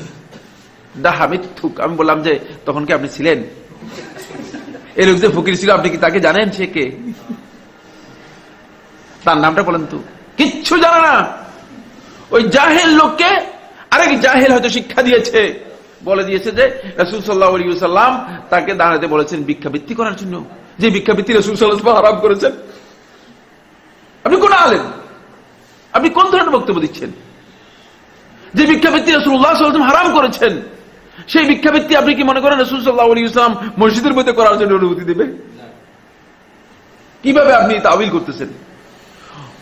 মিথ্যুক। আমি বললাম যে তখন কি আপনি ছিলেন? এই লোক যে ফকির ছিল আপনি কি তাকে জানেন সে কে? তার নামটা বলেন তো, কিচ্ছু জানে না। ওই জাহেল লোককে আরেক জাহেল হয়তো শিক্ষা দিয়েছে, বলে দিয়েছে যে রাসূল সাল্লাল্লাহু আলাইহি ওয়াসাল্লাম তাকে দাঁড়াতে বলেছেন ভিক্ষাবৃত্তি করার জন্য, যে ভিক্ষাবৃত্তি রাসূল সাল্লাল্লাহু আলাইহি ওয়াসাল্লাম হারাম করেছেন। আপনি কোন আলেম? আপনি কোন ধরনের বক্তব্য দিচ্ছেন? যে ভিক্ষাবৃত্তি রাসূলুল্লাহ সাল্লাল্লাহু আলাইহি ওয়াসাল্লাম হারাম করেছেন, সেই ভিক্ষাবৃত্তি আপনি কি মনে করেন রাসূল সাল্লাল্লাহু আলাইহি ওয়াসাল্লাম মসজিদের মধ্যে করার জন্য অনুমতি দেবে? কিভাবে আপনি তাওয়িল করতেছেন?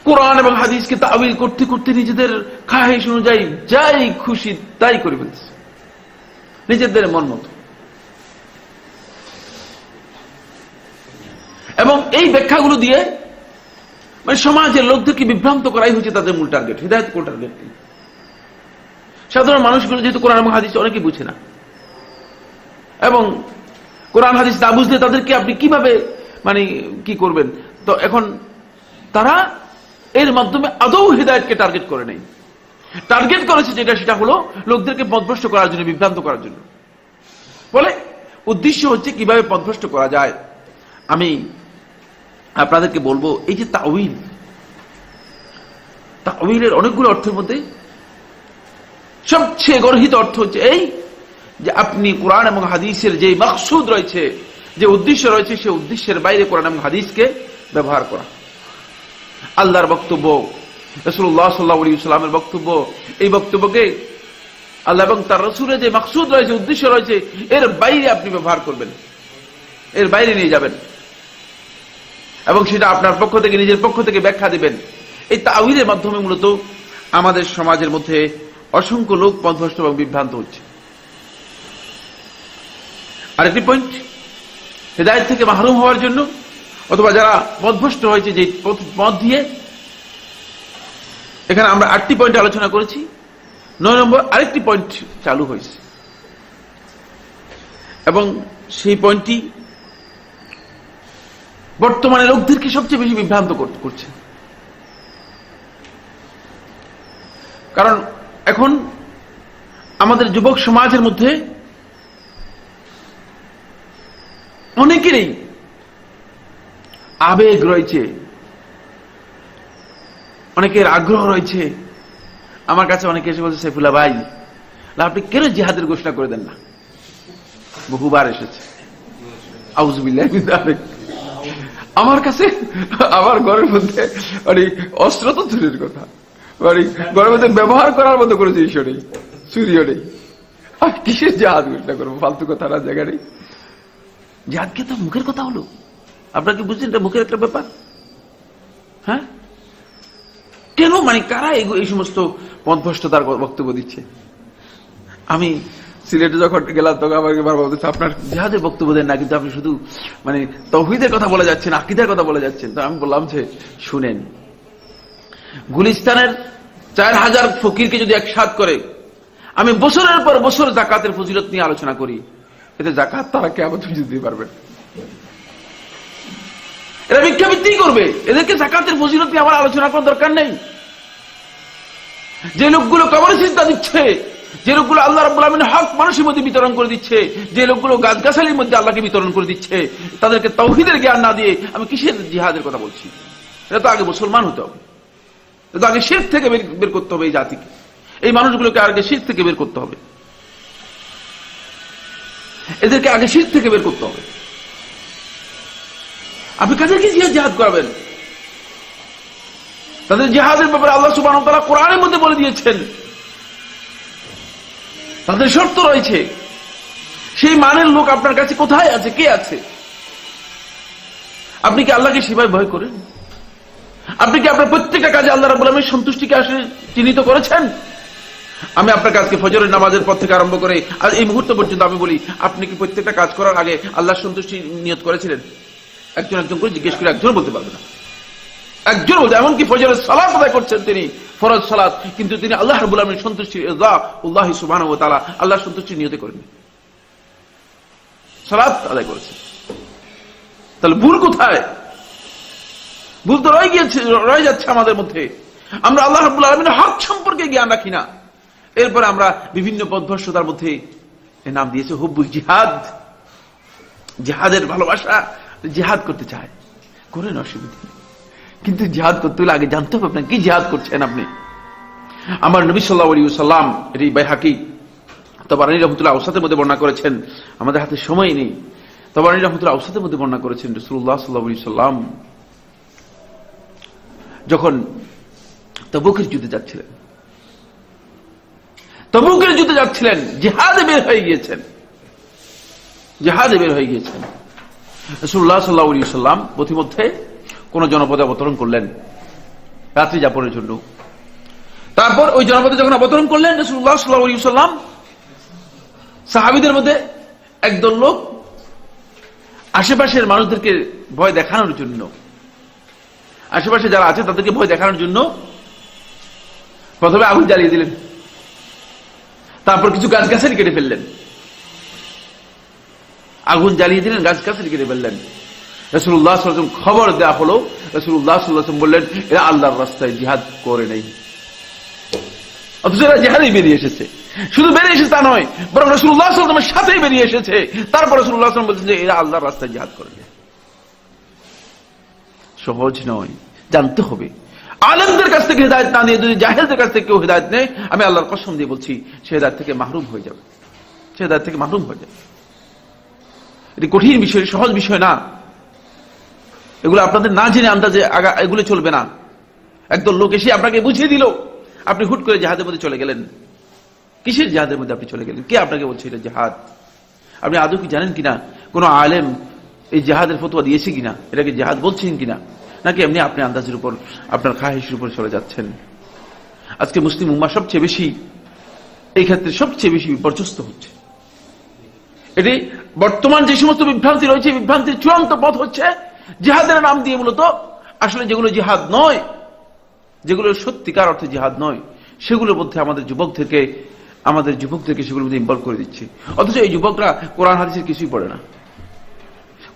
কোরআন এবং হাদিসকে তাওয়িল করতে করতে নিজেদের খাহিশ অনুযায়ী যাই খুশি তাই করে ফেলছে, নিজেদের মন মতো। এবং এই ব্যাখ্যাগুলো দিয়ে মানে সমাজের লোকদেরকে বিভ্রান্ত করাই হচ্ছে তাদের মূল টার্গেট। হিদায়াত কোন টার্গেট? সাধারণ মানুষগুলো যেহেতু কোরআন এবং হাদিস অনেকে বুঝে না, এবং কোরআন হাদিস না বুঝলে তাদেরকে আপনি কিভাবে মানে কি করবেন? তো এখন তারা এর মাধ্যমে আদৌ হিদায়াতকে টার্গেট করে নেই, টার্গেট করেছে যেটা সেটা হলো লোকদেরকে পথভ্রষ্ট করার জন্য, বিভ্রান্ত করার জন্য। বলে উদ্দেশ্য হচ্ছে কিভাবে পথভ্রষ্ট করা যায়। আমি আপনাদেরকে বলবো, এই যে তাওয়িল, তাওয়িলের অনেকগুলো অর্থের মধ্যে সবচেয়ে গর্হিত অর্থ হচ্ছে এই যে আপনি কোরআন এবং হাদিসের যে মাকসুদ রয়েছে, যে উদ্দেশ্য রয়েছে, সেই উদ্দেশ্যের বাইরে কোরআন এবং হাদিসকে ব্যবহার করা। আল্লাহর বক্তব্য, রাসূলুল্লাহ সাল্লাল্লাহু আলাইহি ওয়াসাল্লামের বক্তব্য, এই বক্তব্যকে আল্লাহ এবং তার রাসূলের যে মাকসুদ রয়েছে, উদ্দেশ্য রয়েছে, এর বাইরে আপনি ব্যবহার করবেন, এর বাইরে নিয়ে যাবেন এবং সেটা আপনার পক্ষ থেকে, নিজের পক্ষ থেকে ব্যাখ্যা দিবেন। এই তাওয়িলের মাধ্যমে মূলত আমাদের সমাজের মধ্যে অসংখ্য লোক পথভ্রষ্ট এবং বিভ্রান্ত হচ্ছে। আরেকটি পয়েন্ট, হিদায়াত থেকে মাহরুম হওয়ার জন্য অথবা যারা পথভ্রষ্ট হয়েছে যে পথ দিয়ে, এখানে আমরা 8টি পয়েন্ট আলোচনা করেছি, 9 নম্বর আরেকটি পয়েন্ট চালু হয়েছে এবং সেই পয়েন্টটি বর্তমানে লোকদেরকে সবচেয়ে বেশি বিভ্রান্ত করছে। কারণ এখন আমাদের যুবক সমাজের মধ্যে অনেকেরই আবেগ রয়েছে, অনেকের আগ্রহ রয়েছে। আমার কাছে অনেকে এসে বলছে, সাইফুল্লাহ ভাই, আপনি কেন জিহাদের ঘোষণা করে দেন না? বহুবার এসেছে। আউযুবিল্লাহি মিন যালিক। আমার কাছে আমার ঘরের মধ্যে মানে অস্ত্র তো দূরের কথা, মানে ঘরের মধ্যে ব্যবহার করার মতো কোনো জিনিসও নেই, চুরিও নেই। আর কিসের জিহাদ ঘোষণা করবো? ফালতু কথা না, জায়গা নেই। জিহাদকে তো মুখের কথা হলো, আপনারা কি বুঝছেন? এটা মুখের একটা ব্যাপার। হ্যাঁ, কেন মানে কারা এই সমস্ত পথভ্রষ্টতার বক্তব্য দিচ্ছে? আমি সিলেটে যখন গেলাম তখন আমাকে বারবার বলতেছে, আপনার জিহাদের বক্তব্য দেন না, কিন্তু আপনি শুধু মানে তাওহীদের কথা বলে যাচ্ছেন, আকীদার কথা বলে যাচ্ছেন। তো আমি বললাম যে শুনেন, গুলিস্তানের 4000 ফকিরকে যদি একসাথ করে আমি বছরের পর বছর যাকাতের ফজিলত নিয়ে আলোচনা করি, এতে যাকাত তারা কিয়ামত পর্যন্ত দিতে পারবে? এরা ভিক্ষাবৃত্তি করবে, এদেরকে যাকাতের ফজিলত নিয়ে আমার আলোচনা করার দরকার নেই। যে লোকগুলো কবরে সিজদা দিচ্ছে, যে লোকগুলো আল্লাহ রাব্বুল আলামিনের হক মানুষের মধ্যে বিতরণ করে দিচ্ছে, যে লোকগুলো গাছগাছালির মধ্যে আল্লাহকে বিতরণ করে দিচ্ছে, তাদেরকে তাওহীদের জ্ঞান না দিয়ে আমি কিসের জিহাদের কথা বলছি? এটা তো আগে মুসলমান হতে হবে, এটা তো আগে শিরক থেকে বের করতে হবে এই জাতিকে, এই মানুষগুলোকে আগে শিরক থেকে বের করতে হবে, এদেরকে আগে শিরক থেকে বের করতে হবে। আপনি কাদেরকে জিহাদ করাবেন? তাদের জিহাদের ব্যাপারে আল্লাহ সুবহানাহু ওয়া তাআলা কোরআনের মধ্যে বলে দিয়েছেন, তাদের শর্ত রয়েছে। সেই মানের লোক আপনার কাছে কোথায় আছে? কে আছে? আপনি কি আল্লাহকে সেভাবে ভয় করেন? আপনি কি আপনার প্রত্যেকটা কাজে আল্লাহ রাব্বুল আলামিনের সন্তুষ্টিকে আসলে চিহ্নিত করেছেন? আমি আপনার কাজকে ফজরের নামাজের পর থেকে আরম্ভ করে আর এই মুহূর্ত পর্যন্ত আমি বলি, আপনি কি প্রত্যেকটা কাজ করার আগে আল্লাহর সন্তুষ্টি নিয়ত করেছিলেন? একজন একজন করে জিজ্ঞেস করে একজন বলতে পারবে না। একজন বলতে, এমনকি ফজরের সালাত আদায় করছেন তিনি, ফরজ সালাত, কিন্তু তিনি আল্লাহ রাব্বুল আলামিনের সন্তুষ্টি আল্লাহ সুবহানাহু ওয়া তাআলা আল্লাহর সন্তুষ্টি নিয়ত করেন, সালাত আদায় করেছেন। তাহলে ভুল কোথায়? ভুল তো রয়ে যাচ্ছে আমাদের মধ্যে। আমরা আল্লাহ রাব্বুল আলামিনের হক সম্পর্কে জ্ঞান রাখি না, এরপরে আমরা বিভিন্ন পথভ্রষ্টতার মধ্যে এর নাম দিয়েছে হুব্বুল জিহাদ, জিহাদের ভালোবাসা, জিহাদ করতে চায়, করেন, অসুবিধা। কিন্তু জিহাদ করতে হলে আগে জানতে হবে আপনাকে কি জিহাদ করছেন আপনি। আমার নবী সাল্লাল্লাহু আলাইহি ওয়াসাল্লাম, এটি বাইহাকি তাবারানী রাহমাতুল্লাহ আওসাতের মধ্যে বর্ণনা করেছেন, আমাদের হাতে সময় নেই, তাবারানী রাহমাতুল্লাহ আওসাতের মধ্যে বর্ণনা করেছেন রাসূলুল্লাহ সাল্লাল্লাহু আলাইহি ওয়াসাল্লাম যখন তাবুকের যুদ্ধে যাচ্ছিলেন, তাবুকের যুদ্ধে যাচ্ছিলেন, জিহাদে বের হয়ে গিয়েছেন, জিহাদে বের হয়ে গিয়েছেন। রাসূলুল্লাহ সাল্লাল্লাহু আলাইহি ওয়াসাল্লাম পথিমধ্যে কোন জনপদে অবতরণ করলেন রাত্রি যাপনের জন্য। তারপর ওই জনপদে যখন অবতরণ করলেন রাসূলুল্লাহ সাল্লাল্লাহু আলাইহি ওয়াসাল্লাম, সাহাবীদের মধ্যে একদল লোক আশেপাশের মানুষদেরকে ভয় দেখানোর জন্য, আশেপাশে যারা আছে তাদেরকে ভয় দেখানোর জন্য প্রথমে আগুন জ্বালিয়ে দিলেন, তারপর কিছু গাছগাছালি কেটে ফেললেন, আগুন জ্বালিয়ে দিলেন, গাছগাছালি কেটে ফেললেন। রাসূলুল্লাহ সাল্লাল্লাহু আলাইহি ওয়াসাল্লাম খবর দেয়া হলো, রাসূলুল্লাহ সাল্লাল্লাহু আলাইহি ওয়াসাল্লাম বললেন এরা আল্লাহর রাস্তায় জিহাদ করে নাই, অথচ এরা জিহাদেই বেরিয়ে এসেছে। শুধু বেরিয়ে এসেছে তা নয়, বরং রাসূলুল্লাহ সাল্লাল্লাহু আলাইহি ওয়াসাল্লামের সাথেই বেরিয়ে এসেছে। তারপর রাসূলুল্লাহ সাল্লাল্লাহু আলাইহি ওয়াসাল্লাম বলছেন যে এরা আল্লাহর রাস্তায় জিহাদ করে। সহজ নয়, জানতে হবে। আলেমদের কাছ থেকে হিদায়াত না নিয়ে যদি জাহেলদের কাছ থেকে কেউ হিদায়াত নেয়, আমি আল্লাহর কসম দিয়ে বলছি সে হিদায়াত থেকে মাহরুম হয়ে যাবে, সে হিদায়াত থেকে মাহরুম হয়ে যাবে। এটি কঠিন বিষয়, সহজ বিষয় না। এগুলো আপনাদের না জেনে আন্দাজে এগুলো চলবে না। একদল লোক এসে আপনাকে বুঝিয়ে দিল, আপনি হুট করে জিহাদের মধ্যে চলে গেলেন। কিসের জিহাদের মধ্যে আপনি চলে গেলেন? কে আপনাকে বলছে এটা জিহাদ? আপনি আদৌ কি জানেন কিনা কোন আলেম এই জিহাদের ফতোয়া দিয়েছে কিনা, এটাকে জিহাদ বলছেন কিনা, নাকি এমনি আপনি আন্দাজের উপর, আপনার খাহিশের উপর চলে যাচ্ছেন? আজকে মুসলিম উম্মাহ সবচেয়ে বেশি এই ক্ষেত্রে সবচেয়ে বেশি বিপর্যস্ত হচ্ছে। এটি বর্তমান যে সমস্ত বিভ্রান্তি রয়েছে, বিভ্রান্তির চূড়ান্ত পথ হচ্ছে জিহাদের নাম দিয়ে মূলত আসলে যেগুলো জিহাদ নয়, যেগুলো সত্যিকার অর্থে জিহাদ নয়, সেগুলোর মধ্যে আমাদের যুবকদেরকে সেগুলোর মধ্যে ইনভলভ করে দিচ্ছে। অথচ এই যুবকরা কোরআন হাদিসের কিছুই পড়ে না,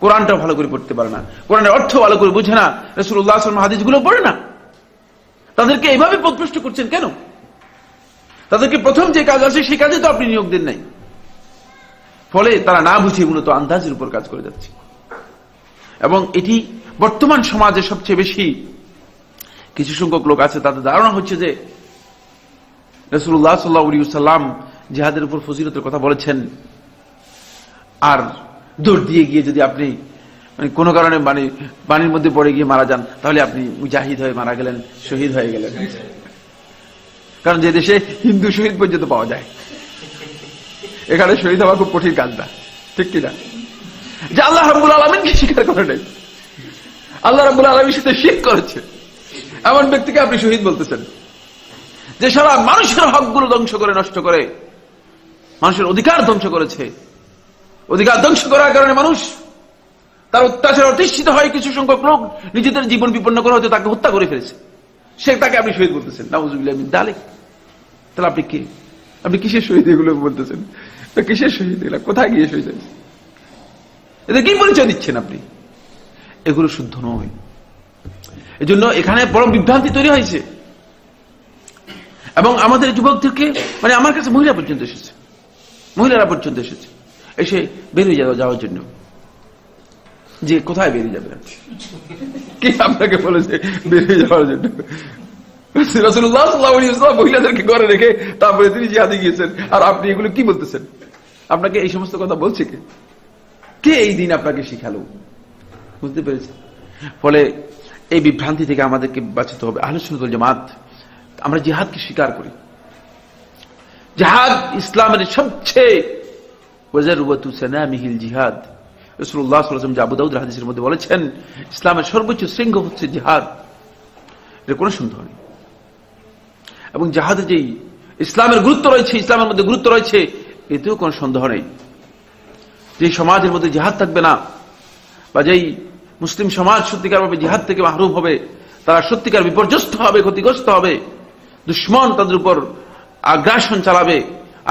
কোরআনটা ভালো করে পড়তে পারে না, কোরআনের অর্থ ভালো করে বুঝে না, রাসূলুল্লাহ সাল্লাল্লাহু আলাইহি ওয়াসাল্লাম হাদিসগুলো পড়ে না। তাদেরকে এইভাবে পথভ্রষ্ট করছেন কেন? তাদেরকে প্রথম যে কাজ আছে সেই কাজে তো আপনি নিয়োগ দেন নাই। ফলে তারা না বুঝে মূলত আন্দাজের উপর কাজ করে যাচ্ছে। এবং এটি বর্তমান সমাজে সবচেয়ে বেশি কিছু সংখ্যক লোক আছে, তাদের ধারণা হচ্ছে যে রাসূলুল্লাহ সাল্লাল্লাহু আলাইহি ওয়াসাল্লাম জিহাদের উপর ফজিলতের কথা বলেছেন, আর দৌড় দিয়ে গিয়ে যদি আপনি কোনো কারণে পানির মধ্যে পড়ে গিয়ে মারা যান, তাহলে আপনি মুজাহিদ হয়ে মারা গেলেন, শহীদ হয়ে গেলেন। কারণ যে দেশে হিন্দু শহীদ পর্যন্ত পাওয়া যায়, এখানে শহীদ হওয়া খুব কঠিন কাজ না, ঠিক কিনা? যে আল্লাহ রাব্বুল আলামিনকে স্বীকার করে নাই, আল্লাহ রাব্বুল আলামিনের সাথে শিরক করেছে এমন ব্যক্তিকে আপনি শহীদ বলতেছেন, যে সারা মানুষের হকগুলো ধ্বংস করে, নষ্ট করে, মানুষের অধিকার ধ্বংস করেছে। অধিকার ধ্বংস করার কারণে মানুষ তার অত্যাচার অধিষ্ঠিত হয়, কিছু সংখ্যক লোক নিজেদের জীবন বিপন্ন করে হয়তো তাকে হত্যা করে ফেলেছে, তাকে আপনি শহীদ বলতেছেন। নাউযুবিল্লাহি মিন যালিক। তাহলে আপনি কে? আপনি কিসের শহীদ এগুলো বলতেছেন? কিসের শহীদ? এগুলো কোথায় গিয়ে শহীদ হয়েছে? এদের কি পরিচয় দিচ্ছেন আপনি? এগুলো শুদ্ধ নয়। এজন্য এখানে বড় বিভ্রান্তি তৈরি হয়েছে। এবং আমাদের যুবকদেরকে, আমার কাছে মহিলারা পর্যন্ত এসেছে, এসে বেরিয়ে যাওয়ার জন্য। যে কোথায় বেরিয়ে যাবে? কে আপনাকে বলেছে বেরিয়ে যাওয়ার জন্য? রাসূলুল্লাহ সাল্লাল্লাহু আলাইহি ওয়াসাল্লাম মহিলাদেরকে ঘরে রেখে তারপরে তিনি জিহাদে গিয়েছেন, আর আপনি এগুলো কি বলতেছেন? আপনাকে এই সমস্ত কথা বলছে কে? কে এই দিন আপনাকে শিখালো? বুঝতে পেরেছেন? ফলে এই বিভ্রান্তি থেকে আমাদেরকে বাঁচতে হবে। আহলে সুন্নাত ওয়াল জামাত আমরা জিহাদকে স্বীকার করি। জিহাদ ইসলামের সবচেয়ে ওয়াজারওয়াতু সানামিহিল জিহাদ। রাসূলুল্লাহ সাল্লাল্লাহু আলাইহি ওয়াসাল্লাম আবু দাউদ হাদিসের মধ্যে বলেছেন, ইসলামের সর্বোচ্চ শৃঙ্গ হচ্ছে জিহাদ। এর কোনো সন্দেহ নেই। এবং জিহাদের যেই ইসলামের গুরুত্ব রয়েছে, ইসলামের মধ্যে গুরুত্ব রয়েছে, এতেও কোনো সন্দেহ নেই। যে সমাজের মধ্যে জিহাদ থাকবে না, বা যেই মুসলিম সমাজ সত্যিকারভাবে জিহাদ থেকে মাহরুম হবে, তারা সত্যিকার বিপর্যস্ত হবে, ক্ষতিগ্রস্ত হবে। দুশমন তাদের উপর আগ্রাসন চালাবে,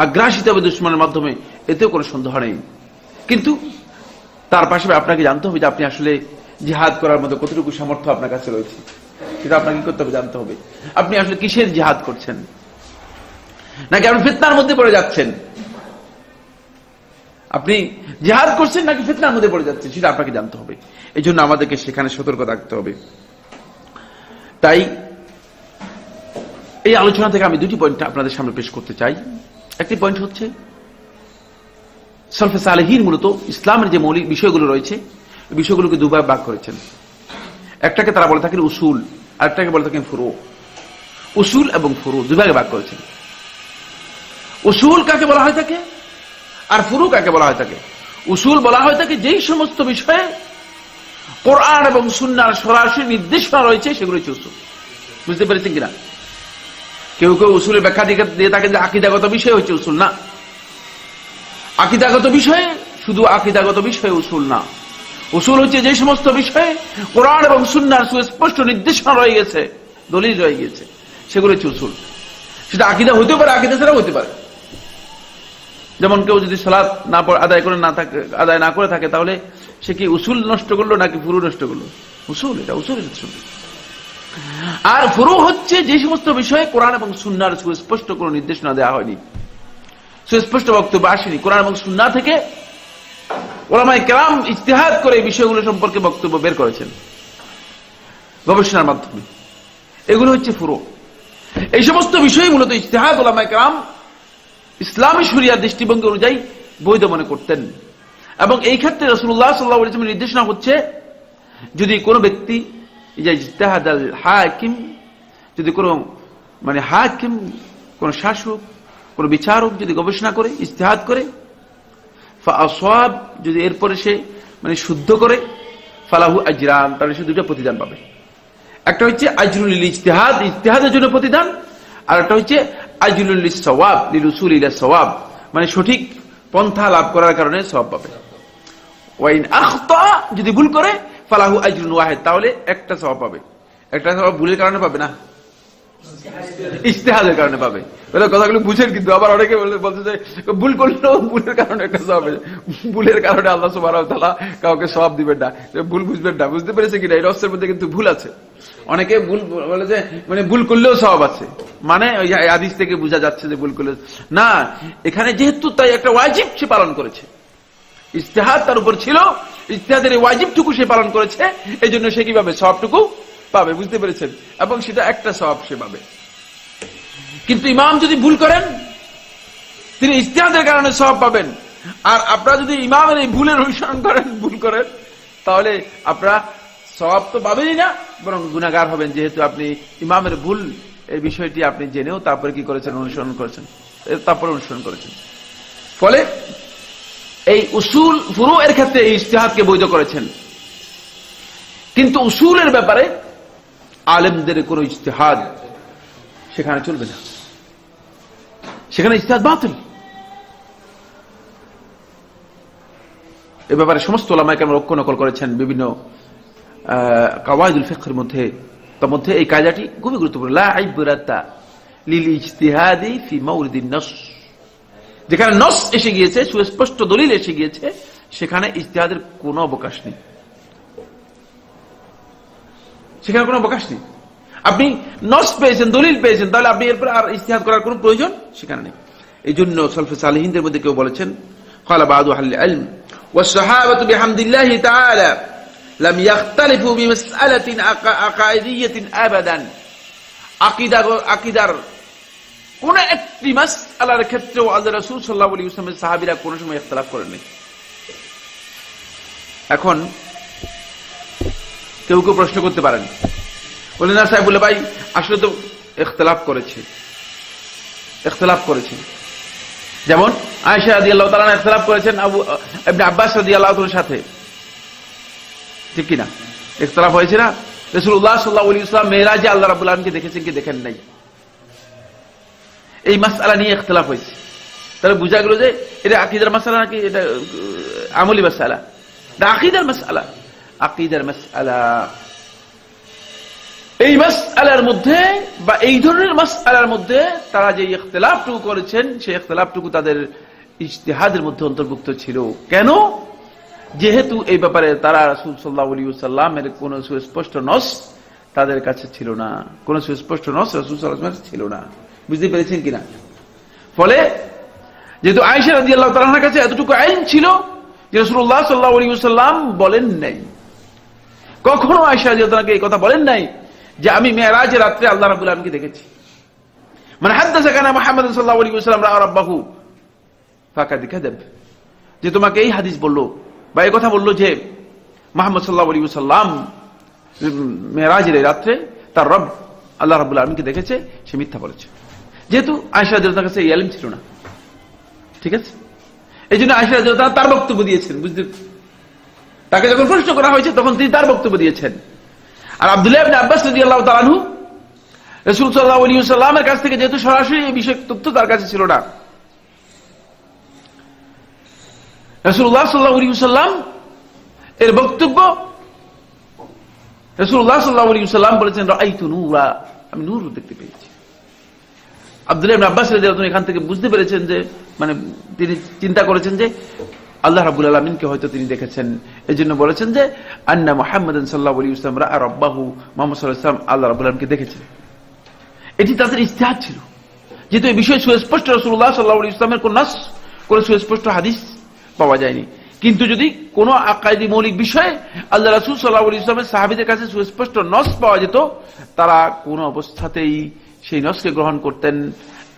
আগ্রাসিত হবে দুশমনের মাধ্যমে, এতেও কোনো সন্দেহ নেই। কিন্তু তার পাশাপাশি আপনাকে জানতে হবে যে আপনি আসলে জিহাদ করার মতো কতটুকু সামর্থ্য আপনার কাছে রয়েছে, সেটা আপনাকে কি করতে হবে? জানতে হবে আপনি আসলে কিসের জিহাদ করছেন, নাকি আপনি ফিতনার মধ্যে পড়ে যাচ্ছেন। আপনি জিহাদ করছেন নাকি ফিতনার মধ্যে পড়ে যাচ্ছেন, সেটা আপনাকে জানতে হবে। এই জন্য আমাদেরকে সেখানে সতর্ক থাকতে হবে। তাই এই আলোচনা থেকে আমি দুটি পয়েন্ট আপনাদের সামনে পেশ করতে চাই। একটি পয়েন্ট হচ্ছে সালফে সালেহীন মূলত ইসলামের যে মৌলিক বিষয়গুলো রয়েছে এই বিষয়গুলোকে দুভাবে ভাগ করেছেন। একটাকে তারা বলে থাকেন উসুল, আর একটাকে বলে থাকেন ফুরু। উসুল এবং ফুরু দুভাগে ভাগ করেছেন। উসুল কাকে বলা হয় থাকে আর ফুরু কাকে বলা হয় থাকে? উসুল বলা হয় থাকে যেই সমস্ত বিষয়ে কোরআন এবং সুন্নাহর সরাসরি নির্দেশনা রয়েছে সেগুলো হচ্ছে উসুল। বুঝতে পেরেছেন কিনা? কেউ কেউ উসুলের ব্যাখ্যা দিয়ে থাকেন যে আকীদাগত বিষয় হচ্ছে উসুল। না, আকীদাগত বিষয়ে শুধু আকীদাগত বিষয়ে উসুল না। উসুল হচ্ছে যে সমস্ত বিষয়ে কোরআন এবং সুন্নাহর সুস্পষ্ট নির্দেশনা রয়ে গেছে, দলিল রয়ে গেছে, সেগুলো হচ্ছে উসুল। সেটা আকীদা হতে পারে, আকীদা ছাড়াও হতে পারে। যেমন কেউ যদি সালাত না আদায় না করে থাকে তাহলে সে কি উসুল নষ্ট করলো নাকি ফুরু নষ্ট করলো? উসুল, এটা উসুল। আর ফুরু হচ্ছে যে সমস্ত বিষয়ে কোরআন এবং সুন্নাহর সুস্পষ্ট কোনো নির্দেশনা দেওয়া হয়নি, সুস্পষ্ট বক্তব্য আসেনি, কোরআন এবং সুন্নাহ থেকে উলামায়ে কেরাম ইজতিহাদ করে এই বিষয়গুলো সম্পর্কে বক্তব্য বের করেছেন গবেষণার মাধ্যমে। এগুলো হচ্ছে ফুরু। এই সমস্ত বিষয় মূলত ইজতিহাদ উলামায়ে কেরাম ইসলামী শরিয়ার দৃষ্টিভঙ্গি অনুযায়ী বৈধ মনে করতেন। এবং এই ক্ষেত্রে রাসূলুল্লাহ সাল্লাল্লাহু আলাইহি ওয়াসাল্লামের নির্দেশনা হচ্ছে, যদি কোনো ব্যক্তি ইজতিহাদ আল হাকিম, যদি কোনো হাকিম, কোন শাসক, কোন বিচারক যদি গবেষণা করে, ইজতিহাদ করে, ফাআসাব, যদি এরপরে সে শুদ্ধ করে, ফালাহু আজরান, তাহলে সে দুটো প্রতিদান পাবে। একটা হচ্ছে আজরুল ইজতিহাদ, ইজতিহাদের জন্য প্রতিদান, আর একটা হচ্ছে আজরুল লিসসাওয়াব, লিলউসুল ইলা সাওয়াব, সঠিক পন্থা লাভ করার কারণে সওয়াব পাবে। ওয়াইন আখতা, যদি ভুল করে, ফালাহু আজরুন ওয়াহিদ, তাহলে একটা সওয়াব পাবে। একটা সওয়াব ভুলের কারণে পাবে না, ইজতিহাদের কারণে পাবে। কথাগুলো বুঝেন, কিন্তু আবার অনেকে বলতে চাই ভুল করলেও ভুলের কারণে একটা সওয়াব, ভুলের কারণে আল্লাহ সুবহানাহু ওয়া তাআলা কাউকে সওয়াব দিবেন না, ভুল বুঝবেন না। বুঝতে পেরেছে কিনা? এই রহস্যের মধ্যে কিন্তু ভুল আছে। অনেকে ভুল বলে যে ভুল করলেও সওয়াব আছে, ওই হাদিস থেকে বোঝা যাচ্ছে যে ভুল করলে না। এখানে যেহেতু তাই একটা ওয়াজিব সে পালন করেছে, ইজতিহাদ তার উপর ছিল, ইজতিহাদের এই ওয়াজিবটুকু সে পালন করেছে, এই জন্য সে কি পাবে? সওয়াবটুকু পাবে। বুঝতে পেরেছেন? এবং সেটা একটা সওয়াব সে পাবে। কিন্তু ইমাম যদি ভুল করেন, তিনি ইজতিহাদের কারণে সওয়াব পাবেন। আর আপনারা যদি ইমামের এই ভুলের অনুসরণ করেন, ভুল করেন, তাহলে আপনারা সওয়াব তো পাবেনই না, বরং গুনাহগার হবেন, যেহেতু আপনি ইমামের ভুল এই বিষয়টি আপনি জেনেও তারপরে কি করেছেন? অনুসরণ করেছেন, তারপরে অনুসরণ করেছেন। ফলে এই উসুল ফুরু এর ক্ষেত্রে এই ইজতিহাদকে বৈধ করেছেন। কিন্তু উসুলের ব্যাপারে আলেমদের কোন ইজতিহাদ সেখানে চলবে না, সেখানে ইজতিহাদ বাতিল। এ ব্যাপারে সমস্ত উলামায়ে কেরাম লক্ষ্য নকল করেছেন বিভিন্ন কাওয়াইদুল ফিকহের মধ্যে। তার মধ্যে এই কায়দাটি খুবই গুরুত্বপূর্ণ, লা ইবরাতা লিল ইজতিহাদি ফি মাওরিদিন নাস। যেখানে নস এসে গিয়েছে, সুস্পষ্ট দলিল এসে গিয়েছে, সেখানে ইজতিহাদের কোনো অবকাশ নেই, সেখানে কোনো অবকাশ নেই। আপনি নস পেয়েছেন, দলিল পেয়েছেন, তাহলে আপনি এরপর আর ইজতিহাদ করার কোনো প্রয়োজন সেখানে নেই। এই জন্য সালফে সালেহিনদের মধ্যে কেউ বলেছেন, ক্বালা বা'দু আহলিল ইলম ওয়াস সাহাবাতু বিহামদিল্লাহি তাআলা লাম ইখতালিফু বিমাসআলাতিন আকাইদিয়াতিন আবাদান। আকীদার কোন একটি মাসআলার ক্ষেত্রেও আল্লাহ রাসূল সাল্লাল্লাহু আলাইহি ওয়াসাল্লামের সাহাবীরা কোন সময় ইখতিলাফ করেননি। এখন কেউ কেউ প্রশ্ন করতে পারেন, বলেন না সাহেব, বলে ভাই আসলে তো ইখতিলাফ করেছে। যেমন আয়েশা রাদিয়াল্লাহু তাআলা ইখতিলাফ করেছেন ইবনে আব্বাস রাদিয়াল্লাহু তাআলার সাথে, ঠিক কিনা? ইখতিলাফ হয়েছে না? রাসূলুল্লাহ সাল্লাল্লাহু আলাইহি ওয়াসাল্লাম মেরাজে আল্লাহ রাব্বুল আলামিনকে দেখেছেন কি দেখেন নাই, এই মাসআলা নিয়ে ইখতিলাফ হয়েছে। তাহলে বোঝা গেল যে এটা আকীদার মাসআলা নাকি এটা আমলি মাসআলা? এটা আকীদার মাসআলা। আকীদার মাসআলা, এই মাসআলার মধ্যে বা এই ধরনের মাসআলার মধ্যে তারা যে ইখতিলাফটুকু করেছেন, সেই ইখতিলাফটুকু তাদের ইজতিহাদের মধ্যে অন্তর্ভুক্ত ছিল। কেন? যেহেতু এই ব্যাপারে তারা রাসূল সাল্লাল্লাহু আলাইহি ওয়াসাল্লামের কোন সুস্পষ্ট নস তাদের কাছে ছিল না, কোন সুস্পষ্ট নস রাসূল সাল্লাল্লাহু আলাইহি ওয়াসাল্লামের ছিল না। বুঝতে পেরেছেন কিনা? ফলে যেহেতু আয়েশা রাদিয়াল্লাহু তাআলার কাছে এতটুকু ইলম ছিল যে রাসূলুল্লাহ সাল্লাল্লাহু আলাইহি ওয়াসাল্লাম বলেন নাই, কখনো আয়েশা রাদিয়াল্লাহু তাআলাকে এই কথা বলেন নাই যে আমি মেরাজের রাত্রে আল্লাহ রাব্বুল আলামিনকে দেখেছি। মানে হাদাসাকানা মুহাম্মদ সাল্লাল্লাহু আলাইহি ওয়াসাল্লাম রাআ রাব্বাহু ফাকাদ কাযাব, যে তোমাকে এই হাদিস বললো বা এই কথা বললো যে মুহাম্মদ সাল্লাল্লাহু আলাইহি ওয়াসাল্লাম মেরাজের রাত্রে তার রব আল্লাহ রাব্বুল আলামিনকে দেখেছে, সে মিথ্যা বলেছে। যেহেতু আয়েশা রাদিয়াল্লাহু কাছে ইলম ছিল না, ঠিক আছে, এই জন্য আয়েশা রাদিয়াল্লাহু তার বক্তব্য দিয়েছেন। বুঝতে, তাকে যখন প্রশ্ন করা হয়েছে তখন তিনি তার বক্তব্য দিয়েছেন। আর আব্দুল্লাহ ইবনে আব্বাস রাদিয়াল্লাহু তাআলা আনহু রাসূল সাল্লাল্লাহু আলাইহি ওয়াসাল্লামের কাছ থেকে যেহেতু সরাসরি এই বিষয়ে তথ্য তার কাছে ছিল না, রাসূলুল্লাহ সাল্লাল্লাহু আলাইহি ওয়াসাল্লাম এর বক্তব্য, রাসূলুল্লাহ সাল্লাল্লাহু আলাইহি ওয়াসাল্লাম বলেছেন রাআইতু নূরা, আমি নূর দেখতে পেয়েছি। আব্দুল্লাহ ইবনে আব্বাস রাদিয়াল্লাহু তাআলা এখান থেকে বুঝতে পেরেছেন যে, মানে তিনি চিন্তা করেছেন যে আল্লাহ রাব্বুল আলামিনকে হয়তো তিনি দেখেছেন, এজন্য বলেছেন যে আন্না মুহাম্মাদান সাল্লাল্লাহু আলাইহি ওয়াসাল্লাম রাআ রাব্বাহু, মুহাম্মদ সাল্লাল্লাহু আলাইহি ওয়াসাল্লাম আল্লাহ রাব্বুল আলামিনকে দেখেছেন। এটি তাদের ইজতিহাদ ছিল, যেহেতু এই বিষয়ে সুস্পষ্ট রাসূলুল্লাহ সাল্লাল্লাহু আলাইহি ওয়াসাল্লামের কোন নাস, কোন সুস্পষ্ট হাদিস পাওয়া যায়নি। কিন্তু যদি কোন আকাইদি মৌলিক বিষয়ে আল্লাহ রাসূল সাল্লাল্লাহু আলাইহি ওয়াসাল্লামের সাহাবীদের কাছে সুস্পষ্ট নস পাওয়া যেত, তারা কোন অবস্থাতেই সেই নসকে গ্রহণ করতেন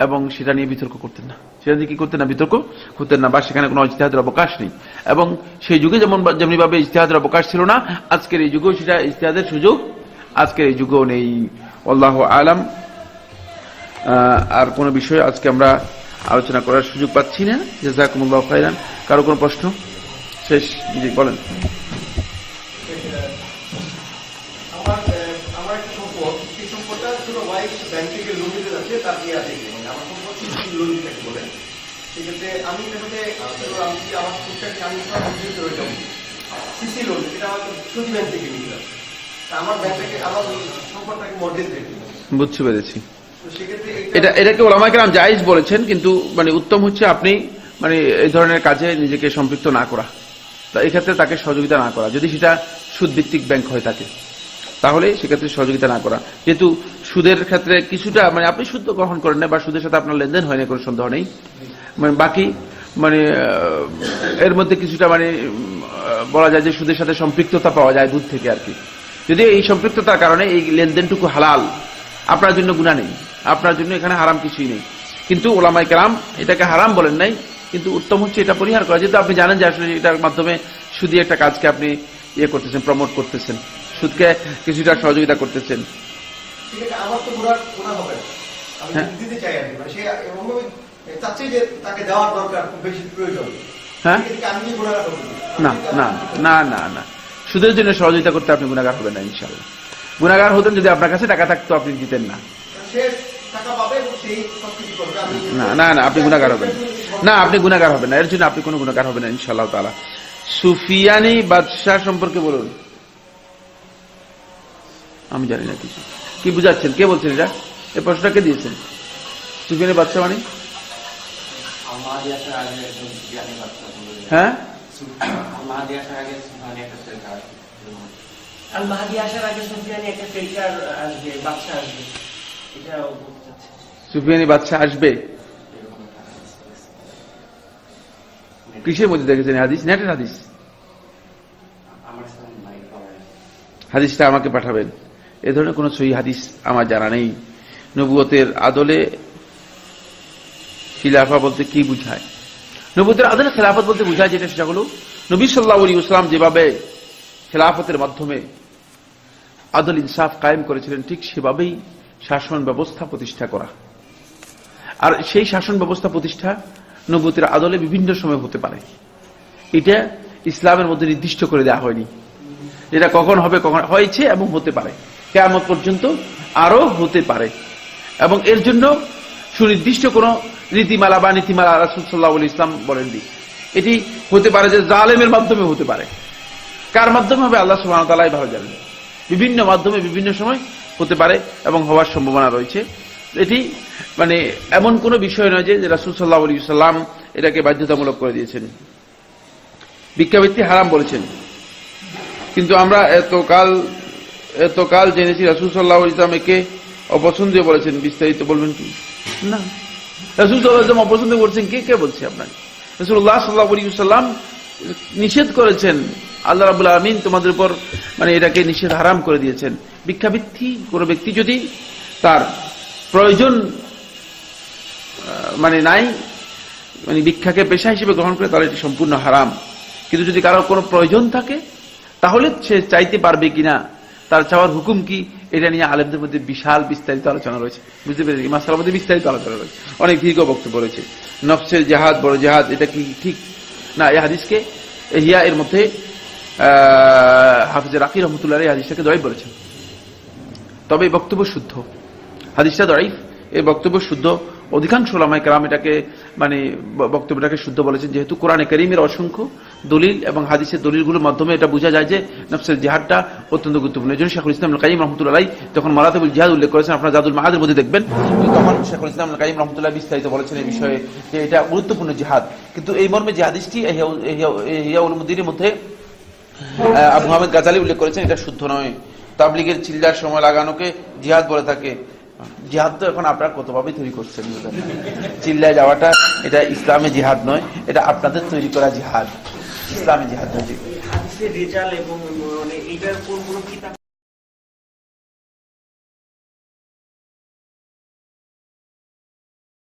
এবং সেটা নিয়ে বিতর্ক করতেন না, সেটা নিয়ে কি করতেন না, বিতর্ক করতেন না, বা সেখানে কোনো ইজতিহাদের অবকাশ নেই। এবং সেই যুগে যেমনি ভাবে ইজতিহাদের অবকাশ ছিল না, আজকের এই যুগেও সেটা ইজতিহাদের সুযোগ আজকের এই যুগেও নেই। আল্লাহু আলাম। আর কোন বিষয়ে আজকে আমরা আলোচনা করার সুযোগ পাচ্ছি না। জাযাকুমুল্লাহু খাইরান। কারো কোনো প্রশ্ন? শেষ, জি বলেন। বুঝতে পেরেছি। এটাকে উলামায়ে কেরাম জায়েজ বলেছেন, কিন্তু মানে উত্তম হচ্ছে আপনি মানে এই ধরনের কাজে নিজেকে সম্পৃক্ত না করা, এক্ষেত্রে তাকে সহযোগিতা না করা। যদি সেটা সুদভিত্তিক ব্যাংক হয়ে থাকে তাহলে সেক্ষেত্রে সহযোগিতা না করা। যেহেতু সুদের ক্ষেত্রে কিছুটা মানে আপনি সুদ গ্রহণ করেন না বা সুদের সাথে আপনার লেনদেন হয় না, কোনো সন্দেহ নেই, মানে বাকি মানে এর মধ্যে কিছুটা মানে বলা যায় যে সুদের সাথে সম্পৃক্ততা পাওয়া যায় দূর থেকে আর কি। যদি এই সম্পৃক্ততার কারণে এই লেনদেনটুকু হালাল, আপনার জন্য গুনাহ নেই, আপনার জন্য এখানে হারাম কিছুই নেই। কিন্তু উলামায়ে কেরাম এটাকে হারাম বলেন নাই, কিন্তু উত্তম হচ্ছে এটা পরিহার করা। যেহেতু আপনি জানেন যে আসলে এটার মাধ্যমে সুদী একটা কাজকে আপনি ইয়ে করতেছেন, প্রমোট করতেছেন, সুদকে কিছুটা সহযোগিতা করতেছেন। হ্যাঁ, না না না না না, সুদের জন্য সহযোগিতা করতে আপনি গুনাহগার হবেন না ইনশাআল্লাহ। গুনাহগার হতেন যদি আপনার কাছে টাকা থাকতো, আপনি দিতেন না। না না না, আপনি গুনাহগার হবেন না, আপনি গুনাহগার হবেন না, এর জন্য আপনি কোনো গুনাহগার হবেন না ইনশাআল্লাহ তাআলা। সুফিয়ানি বাদশাহ সম্পর্কে বলুন। আমি জানি না কিছু, কি বুঝাচ্ছেন, কে বলছেন এটা? এই প্রশ্নটা কে দিয়েছেন? সুফিয়ানি বাদশাহ মানে? হ্যাঁ, সুফিয়ানি বাদশাহ আসবে কিসের মধ্যে দেখেছেন? হাদিস, নেটের হাদিস? হাদিসটা আমাকে পাঠাবেন। এ ধরনের কোন সহিহ হাদিস আমার জানা নেই। নবুয়তের আদলে খিলাফা বলতে কি বুঝায়? নবুয়তের আদলে খেলাফত বলতে বুঝায় যেটা, সেটা হলো নবী সাল্লাল্লাহু আলাইহি ওয়াসাল্লাম যেভাবে খেলাফতের মাধ্যমে আদল ইনসাফ কায়েম করেছিলেন, ঠিক সেভাবেই শাসন ব্যবস্থা প্রতিষ্ঠা করা। আর সেই শাসন ব্যবস্থা প্রতিষ্ঠা নবুয়তের আদলে বিভিন্ন সময় হতে পারে। এটা ইসলামের মধ্যে নির্দিষ্ট করে দেওয়া হয়নি, যেটা কখন হবে, কখন হয়েছে এবং হতে পারে, কিয়ামত পর্যন্ত আরো হতে পারে। এবং এর জন্য সুনির্দিষ্ট কোন রীতিমালা বা নীতিমালা রাসূল সাল্লাল্লাহু আলাইহি ওয়াসাল্লাম বলেননি। এটি হতে পারে যে জালেমের মাধ্যমে হতে পারে, কার মাধ্যমে হবে আল্লাহ সুবহানাহু ওয়া তাআলাই ভালো জানেন। বিভিন্ন মাধ্যমে বিভিন্ন সময় হতে পারে এবং হওয়ার সম্ভাবনা রয়েছে। এটি মানে এমন কোন বিষয় নয় যে রাসূল সাল্লাল্লাহু আলাইহি ওয়াসাল্লাম এটাকে বাধ্যতামূলক করে দিয়েছেন, ভিক্ষাবৃত্তি হারাম বলেছেন। কিন্তু আমরা এতকাল জেনেছি রাসূল সাল্লাল্লাহু আলাইহি ওয়াসাল্লাম একে অপছন্দীয় বলেছেন। বিস্তারিত বলবেন কি? না, রাসূল সাল্লাল্লাহু আলাইহি ওয়াসাল্লাম অপছন্দ করছেন, কে বলছে আপনাকে? রাসূলুল্লাহ সাল্লাল্লাহু আলাইহি ওয়াসাল্লাম নিষেধ করেছেন। আল্লাহ রাব্বুল আলামিন তোমাদের উপর মানে এটাকে নিষেধ হারাম করে দিয়েছেন। ভিক্ষাবৃত্তি কোনো ব্যক্তি যদি তার প্রয়োজন মানে নাই, মানে ভিক্ষাকে পেশা হিসেবে গ্রহণ করে, তাহলে এটি সম্পূর্ণ হারাম। কিন্তু যদি কারো কোনো প্রয়োজন থাকে তাহলে সে চাইতে পারবে কিনা, তার চাওয়ার হুকুম কি, এটা নিয়ে আলেমদের মধ্যে বিশাল বিস্তারিত আলোচনা রয়েছে। বুঝতে পেরেছি, মাসআলার মধ্যে বিস্তারিত আলোচনা রয়েছে, অনেক দীর্ঘ বক্তব্য রয়েছে। নফসের জেহাদ, বড় জেহাদ, এটা কি ঠিক না? এই হাদিসকে ইহয়া এর মধ্যে হাফিজ রাকি রহমতুল্লাহ এই হাদিসটাকে দঈফ বলেছেন। তবে এই বক্তব্য শুদ্ধ, হাদিসটা দঈফ, এই বক্তব্য শুদ্ধ। অধিকাংশ উলামায়ে কেরাম এটাকে মানে বক্তব্যটাকে শুদ্ধ বলেছেন, যেহেতু কোরআনে কারীমের অসংখ্য দলিল এবং হাদিসের দলিলগুলোর মাধ্যমে এটা বোঝা যায় যে নফসের জিহাদটা অত্যন্ত গুরুত্বপূর্ণ। এজন্য শাইখুল ইসলাম ইবনে কাইয়িম রাহমাতুল্লাহ আলাইহি যখন মারাতিবুল জিহাদ উল্লেখ করেছেন, আপনারা জাদুল মাআদের মধ্যে দেখবেন, তখন শাইখুল ইসলাম ইবনে কাইয়িম রাহমাতুল্লাহ বিস্তারিত বলেছেন এই বিষয়ে যে এটা গুরুত্বপূর্ণ জিহাদ। কিন্তু এই মর্মে যে হাদিসটি ইহয়া উলুমুদ্দিনের মধ্যে আবু হামিদ গাজালি উল্লেখ করেছেন, এটা শুদ্ধ নয়। তাবলীগের চিল্লার সময় লাগানোকে জিহাদ বলে থাকে। জিহাদ তো এখন আপনারা কতভাবে তৈরি করছেন, চিল্লায় যাওয়াটা এটা ইসলামে জিহাদ নয়, এটা আপনাদের তৈরি করা জিহাদ, ইসলামে জিহাদ নয়।